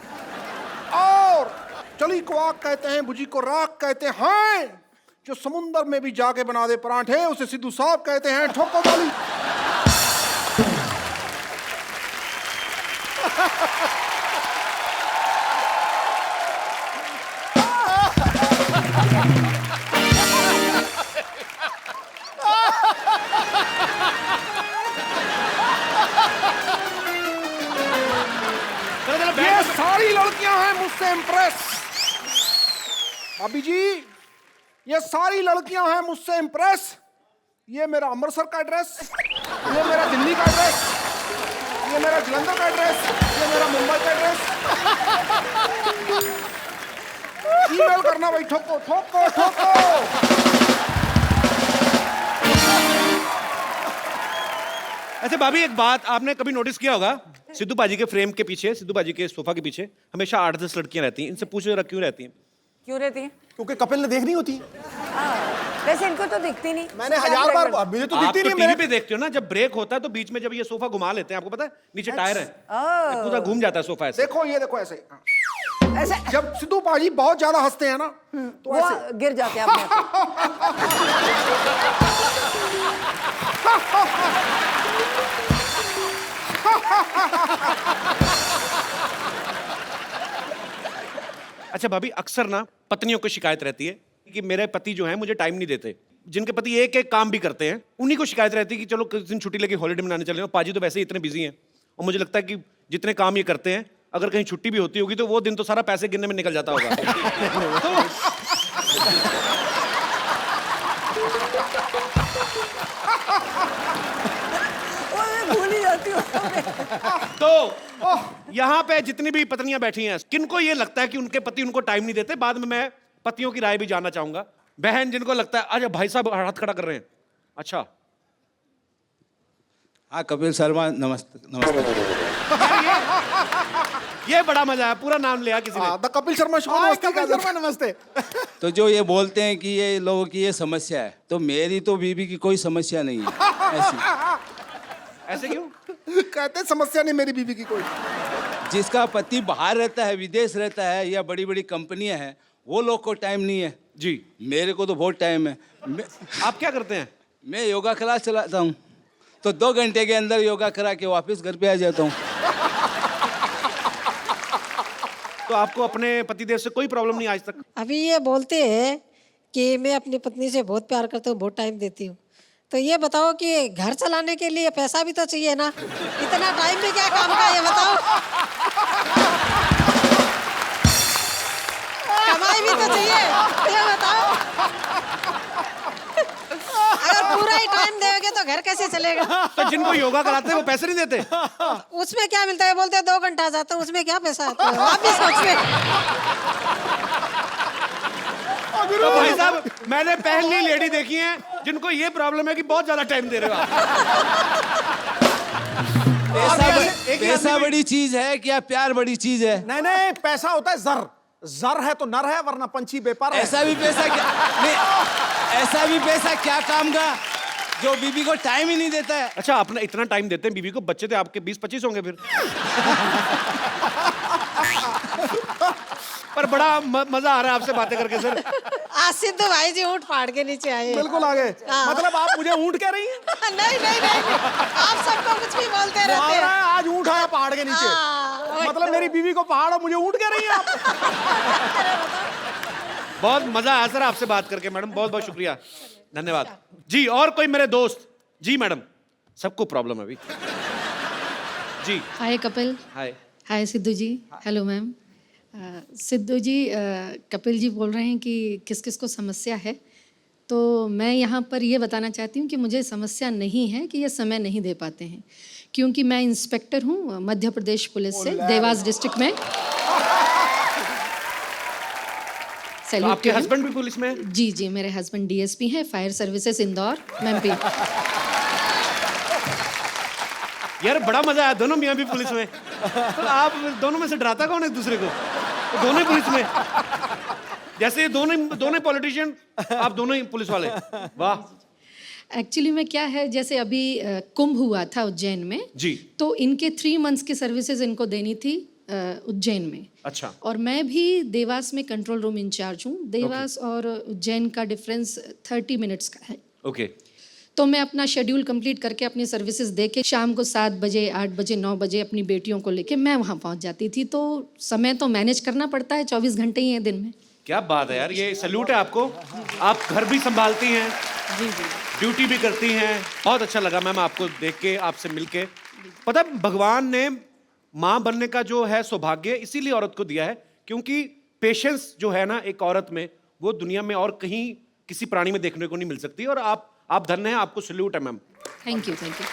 और चली को आग कहते हैं, बुझी को राख कहते हैं। जो समुंदर में भी जाके बना दे परांठे उसे सिद्धू साहब कहते हैं। ठोको वाली। ये सारी लड़कियां हैं मुझसे इम्प्रेस। भाभी जी, ये सारी लड़कियां हैं मुझसे इम्प्रेस। ये मेरा अमृतसर का एड्रेस, ये मेरा दिल्ली का एड्रेस, ये मेरा जलंधर का एड्रेस, ये मेरा मुंबई का एड्रेस। ईमेल करना भाई। ठोको ठोको ठोको। अच्छा भाभी एक बात आपने कभी नोटिस किया होगा, सिद्धू पाजी के फ्रेम के पीछे, सिद्धू पाजी के सोफा के पीछे हमेशा 8-10 लड़कियां रहती हैं। इनसे पूछो जरा क्यों रहती हैं? क्यों रहती हैं? क्योंकि कपिल ने देखनी होती है। वैसे इनको तो दिखती नहीं। मैंने 1000 बार, मुझे तो दिखती नहीं। टीवी पे देखते हो ना, जब ब्रेक होता है तो बीच में जब ये सोफा घुमा लेते हैं, आपको पता है नीचे टायर है, पूरा घूम जाता है सोफा ऐसे। देखो ये देखो ऐसे ऐसे। जब सिद्धू पाजी बहुत ज्यादा हंसते हैं ना तो वो ऐसे गिर जाते हैं अपने अच्छा भाभी अक्सर ना पत्नियों को शिकायत रहती है कि मेरे पति जो हैं मुझे टाइम नहीं देते। जिनके पति एक एक काम भी करते हैं उन्हीं को शिकायत रहती है कि चलो किस दिन छुट्टी लेके हॉलीडे मनाने चले जाओ। पाजी तो वैसे ही इतने बिजी हैं और मुझे लगता है कि जितने काम ये करते हैं अगर कहीं छुट्टी भी होती होगी तो वो दिन तो सारा पैसे गिनने में निकल जाता होगा। भूल ही जाती हूँ। तो यहाँ पे जितनी भी पत्नियां बैठी हैं किनको ये लगता है कि उनके पति उनको टाइम नहीं देते? बाद में मैं पतियों की राय भी जानना चाहूंगा। बहन जिनको लगता है, अच्छा भाई साहब हाथ खड़ा कर रहे हैं, अच्छा हाँ कपिल शर्मा नमस्ते। नमस्ते। ये बड़ा मजा है, पूरा नाम लिया किसी ने। The Kapil Sharma show. कपिल शर्मा नमस्ते। तो जो ये बोलते हैं कि ये लोगों की ये समस्या है, तो मेरी तो बीवी की कोई समस्या नहीं है ऐसी। ऐसे क्यों कहते? समस्या नहीं मेरी बीवी की कोई। जिसका पति बाहर रहता है, विदेश रहता है या बड़ी बड़ी कंपनियां हैं, वो लोग को टाइम नहीं है जी। मेरे को तो बहुत टाइम है। आप क्या करते हैं? मैं योगा क्लास चलाता हूँ, तो 2 घंटे के अंदर योगा करा के वापस घर पे आ जाता हूँ। तो आपको अपने पतिदेव से कोई प्रॉब्लम नहीं आज तक? अभी ये बोलते हैं कि मैं अपनी पत्नी से बहुत प्यार करता हूँ, बहुत टाइम देती हूँ। तो ये बताओ कि घर चलाने के लिए पैसा भी तो चाहिए ना, इतना टाइम भी क्या काम का, ये बताओ। कमाई भी तो चाहिए, ये बताओ। अगर पूरा ही टाइम देंगे तो घर कैसे चलेगा? तो जिनको योगा कराते हैं वो पैसे नहीं देते? उसमें क्या मिलता है? बोलते हैं 2 घंटा जाता हूँ, उसमें क्या पैसा आता है? आप भी सोचिए। तो भाई साहब, मैंने पहली लेडी देखी है जिनको ये प्रॉब्लम है कि बहुत ज्यादा टाइम दे रहे हो आप। पैसा बड़ी चीज है क्या प्यार बड़ी चीज है? नहीं नहीं, पैसा होता है जर, जर है तो नर है, वरना पंछी बेपार है। ऐसा भी पैसा क्या नहीं, ऐसा भी पैसा क्या काम का जो बीबी को टाइम ही नहीं देता है? अच्छा, अपना इतना टाइम देते हैं बीबी को, बच्चे थे आपके 20-25 होंगे फिर। पर बड़ा मजा आ रहा है आपसे बातें करके सर। आज सिद्धू भाई जी ऊँट फाड़ के नीचे आए। बिल्कुल आ गए। हाँ। मतलब आप मुझे ऊँट कह रही हैं? नहीं नहीं नहीं, आप सबको कुछ भी बोलते रहते हैं। आज ऊँट आया पहाड़ के नीचे। मतलब मेरी बीवी को पहाड़ और मुझे ऊँट कह रही हैं आप? बहुत मजा आया सर आपसे बात करके मैडम, बहुत बहुत शुक्रिया, धन्यवाद जी। और कोई मेरे दोस्त? जी मैडम, सबको प्रॉब्लम है अभी जी। Hi Kapil. Hi. Hi Sidhu ji. Hello ma'am. Sidhu ji, Kapil ji बोल रहे हैं कि किस किस को समस्या है, तो मैं यहाँ पर ये बताना चाहती हूँ कि मुझे समस्या नहीं है कि ये समय नहीं दे पाते हैं, क्योंकि मैं इंस्पेक्टर हूँ मध्य प्रदेश पुलिस से, देवास डिस्ट्रिक्ट में। तो आपके हस्बैंड भी पुलिस में हैं? जी जी, मेरे हस्बैंड डीएसपी हैं, फायर सर्विसेज इंदौर एमपी। यार बड़ा मजा आया, दोनों मियाँ भी पुलिस में। तो आप दोनों में से डराता कौन है एक दूसरे को? तो दोनों ही पुलिस में, जैसे ये दोनों पॉलिटिशियन, आप दोनों ही पुलिस वाले। वाह। एक्चुअली में क्या है, जैसे अभी कुंभ हुआ था उज्जैन में जी, तो इनके 3 मंथ्स की सर्विसेज इनको देनी थी उज्जैन में। अच्छा। और मैं भी देवास में कंट्रोल रूम इंचार्ज हूँ। देवास और उज्जैन का डिफरेंस 30 मिनट्स का है। ओके। तो मैं अपना शेड्यूल कंप्लीट करके अपनी सर्विसेज दे के शाम को 7 बजे 8 बजे 9 बजे अपनी बेटियों को लेके मैं वहाँ पहुँच जाती थी। तो समय तो मैनेज करना पड़ता है, 24 घंटे ही हैं दिन में। क्या बात है यार, ये सैल्यूट है आपको। आप घर भी संभालती हैं, जी जी, ड्यूटी भी करती हैं। बहुत अच्छा लगा मैम आपको देख के, आपसे मिल के। पता भगवान ने माँ बनने का जो है सौभाग्य इसीलिए औरत को दिया है, क्योंकि पेशेंस जो है ना एक औरत में, वो दुनिया में और कहीं किसी प्राणी में देखने को नहीं मिल सकती। और आप धन्य हैं, आपको सैल्यूट है ma'am. Thank you thank you.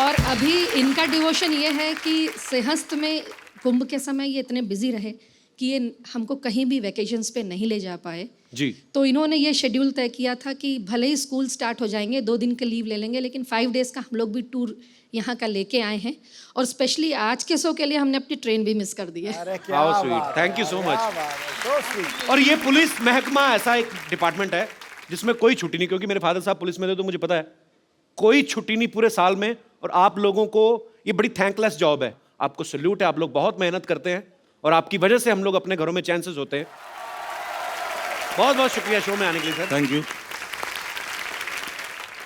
और अभी इनका डिवोशन ये है कि सिंहस्थ में कुंभ के समय ये इतने बिजी रहे कि ये हमको कहीं भी वैकेशंस पे नहीं ले जा पाए जी। तो इन्होंने ये शेड्यूल तय किया था कि भले ही स्कूल स्टार्ट हो जाएंगे, 2 दिन का लीव ले लेंगे, लेकिन 5 डेज का हम लोग भी टूर यहाँ का लेके आए हैं। और स्पेशली आज के शो के लिए हमने अपनी ट्रेन भी मिस कर दी है। How sweet, thank you so much. और ये पुलिस महकमा ऐसा एक डिपार्टमेंट है जिसमें कोई छुट्टी नहीं, क्योंकि मेरे फादर साहब पुलिस में थे तो मुझे पता है कोई छुट्टी नहीं पूरे साल में। और आप लोगों को ये बड़ी थैंकलेस जॉब है, आपको सैल्यूट है। आप लोग बहुत मेहनत करते हैं और आपकी वजह से हम लोग अपने घरों में चैन से सोते हैं। बहुत बहुत शुक्रिया शो में आने के लिए सर। Thank you.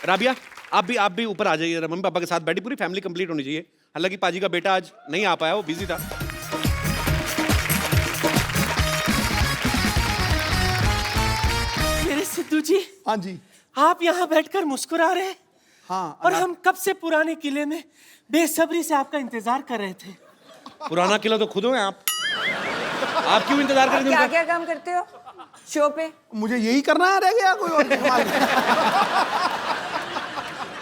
राबिया, आप भी ऊपर आ जाइए, मम्मी पापा के साथ बैठी, पूरी फैमिली कंप्लीट होनी चाहिए। हालांकि पाजी का बेटा आज नहीं आ पाया, वो बिजी था। मेरे सिद्धू जी। हाँ जी। आप यहाँ बैठकर मुस्कुरा रहे हैं। हाँ। और हम कब से पुराने किले में बेसब्री से आपका इंतजार कर रहे थे। पुराना किला तो खुद हो आप क्यों इंतजार कर रहे क्या थे? क्या काम करते हो शो पे? मुझे यही करना है, रह गया कोई और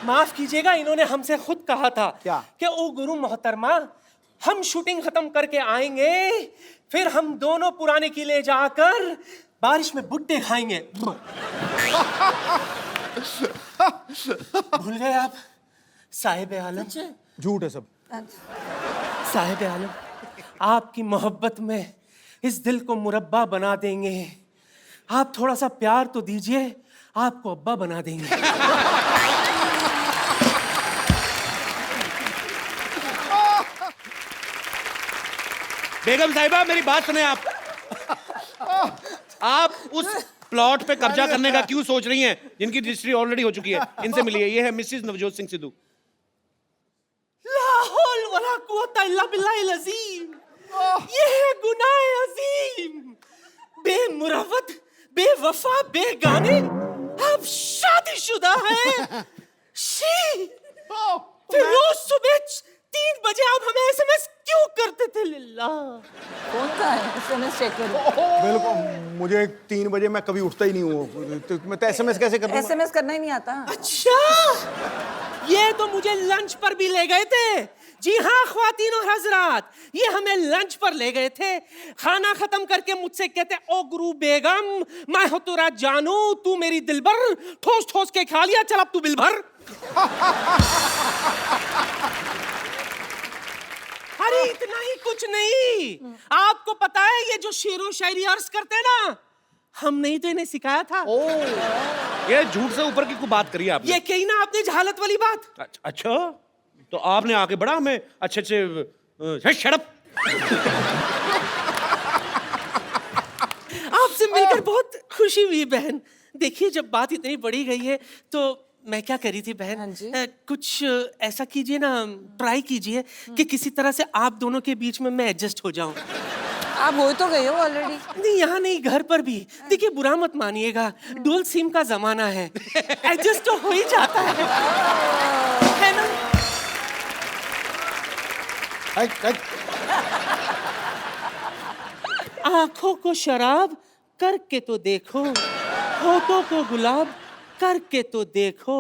माफ कीजिएगा, इन्होंने हमसे खुद कहा था क्या? कि ओ गुरु मोहतरमा, हम शूटिंग खत्म करके आएंगे, फिर हम दोनों पुराने किले जाकर बारिश में भुट्टे खाएंगे। भूल गए आप साहिब आलम? झूठ है सब। साहिब आलम, आपकी मोहब्बत में इस दिल को मुरब्बा बना देंगे। आप थोड़ा सा प्यार तो दीजिए, आपको अब्बा बना देंगे। बेगम साहिबा मेरी बात सुने। आप उस प्लॉट पे कब्जा करने का क्यों सोच रही हैं जिनकी रजिस्ट्री ऑलरेडी हो चुकी है? इनसे मिलिए, ये है मिसेस नवजोत सिंह सिद्धू। ला हौल वला कुव्वता इल्ला बिल्लाहिल अज़ीम। ये है गुनाह अज़ीम। बेमुरवत बेवफा बेगाने अब शादीशुदा है। शी फिर रोज सुबह 3 बजे आप हमें एसएमएस क्यों करते थे लिल्ला? कौन का है एसएमएस चेक करो। बिल्कुल, मुझे 3 बजे मैं कभी उठता ही नहीं हूँ, तो मैं तो एसएमएस कैसे कर दूंगा? एसएमएस करना ही नहीं आता। अच्छा, ये तो मुझे लंच पर भी ले गए थे। जी हाँ ख्वातीन और हजरात, ये हमें लंच पर ले गए थे। खाना खत्म करके मुझसे कहते, ओ गुरु बेगम, मैं हो तेरा जानू, तू मेरी दिलबर, ठोस ठोस के खा लिया, चल अब तू बिल भर। अरे इतना ही कुछ नहीं, आपको पता है ये जो शेरो शायरी अर्ज करते हैं ना, हमने ही तो इन्हें सिखाया था। ये झूठ से ऊपर की कोई बात करी आपने? ये कही ना आपने जहालत वाली बात। अच्छा, तो आपने आके बड़ा हमें अच्छे शड़प। आपसे मिलकर बहुत खुशी हुई बहन। देखिए जब बात इतनी बढ़ी गई है तो मैं क्या करी थी बहन, कुछ ऐसा कीजिए ना, ट्राई कीजिए कि किसी तरह से आप दोनों के बीच में मैं एडजस्ट हो जाऊं। आप हो तो गए हो ऑलरेडी। नहीं, यहाँ नहीं, घर पर भी। देखिए बुरा मत मानिएगा, डुअल सिम का जमाना है, एडजस्ट तो हो ही जाता है ना? आंखों को शराब करके तो देखो, होठों को गुलाब करके तो देखो,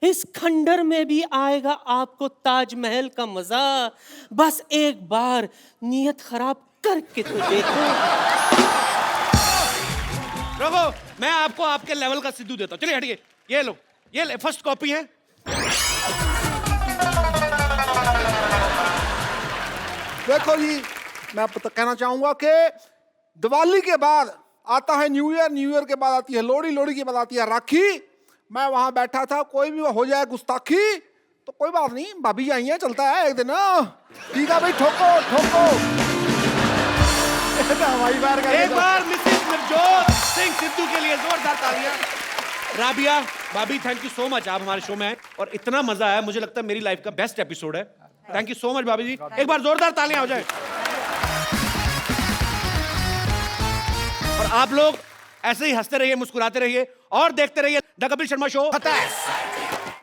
इस खंडर में भी आएगा आपको ताजमहल का मजा, बस एक बार नीयत खराब करके तो देखो। रघु, मैं आपको आपके लेवल का सिद्धू देता हूँ। चलिए हटिए, ये लो, ये ले, फर्स्ट कॉपी है। देखो जी, मैं आपको तो कहना चाहूंगा कि दिवाली के बाद आता है न्यू ईयर, न्यू ईयर के बाद आती है लोहड़ी, लोहड़ी के बाद आती है राखी। मैं वहां बैठा था, कोई भी हो जाए गुस्ताखी तो कोई बात नहीं, भाभी आई है, चलता है एक दिन। ठीक है भाई, ठोको ठोको। एक बार मिसेस नवजोत सिंह सिद्धू के लिए जोरदार तालियां। राबिया भाभी, थैंक यू सो मच, आप हमारे शो में आए और इतना मजा आया, मुझे लगता है मेरी लाइफ का बेस्ट एपिसोड है। थैंक यू सो मच भाभी जी, एक बार जोरदार तालियां हो जाए। और आप लोग ऐसे ही हंसते रहिए, मुस्कुराते रहिए और देखते रहिए द कपिल शर्मा शो।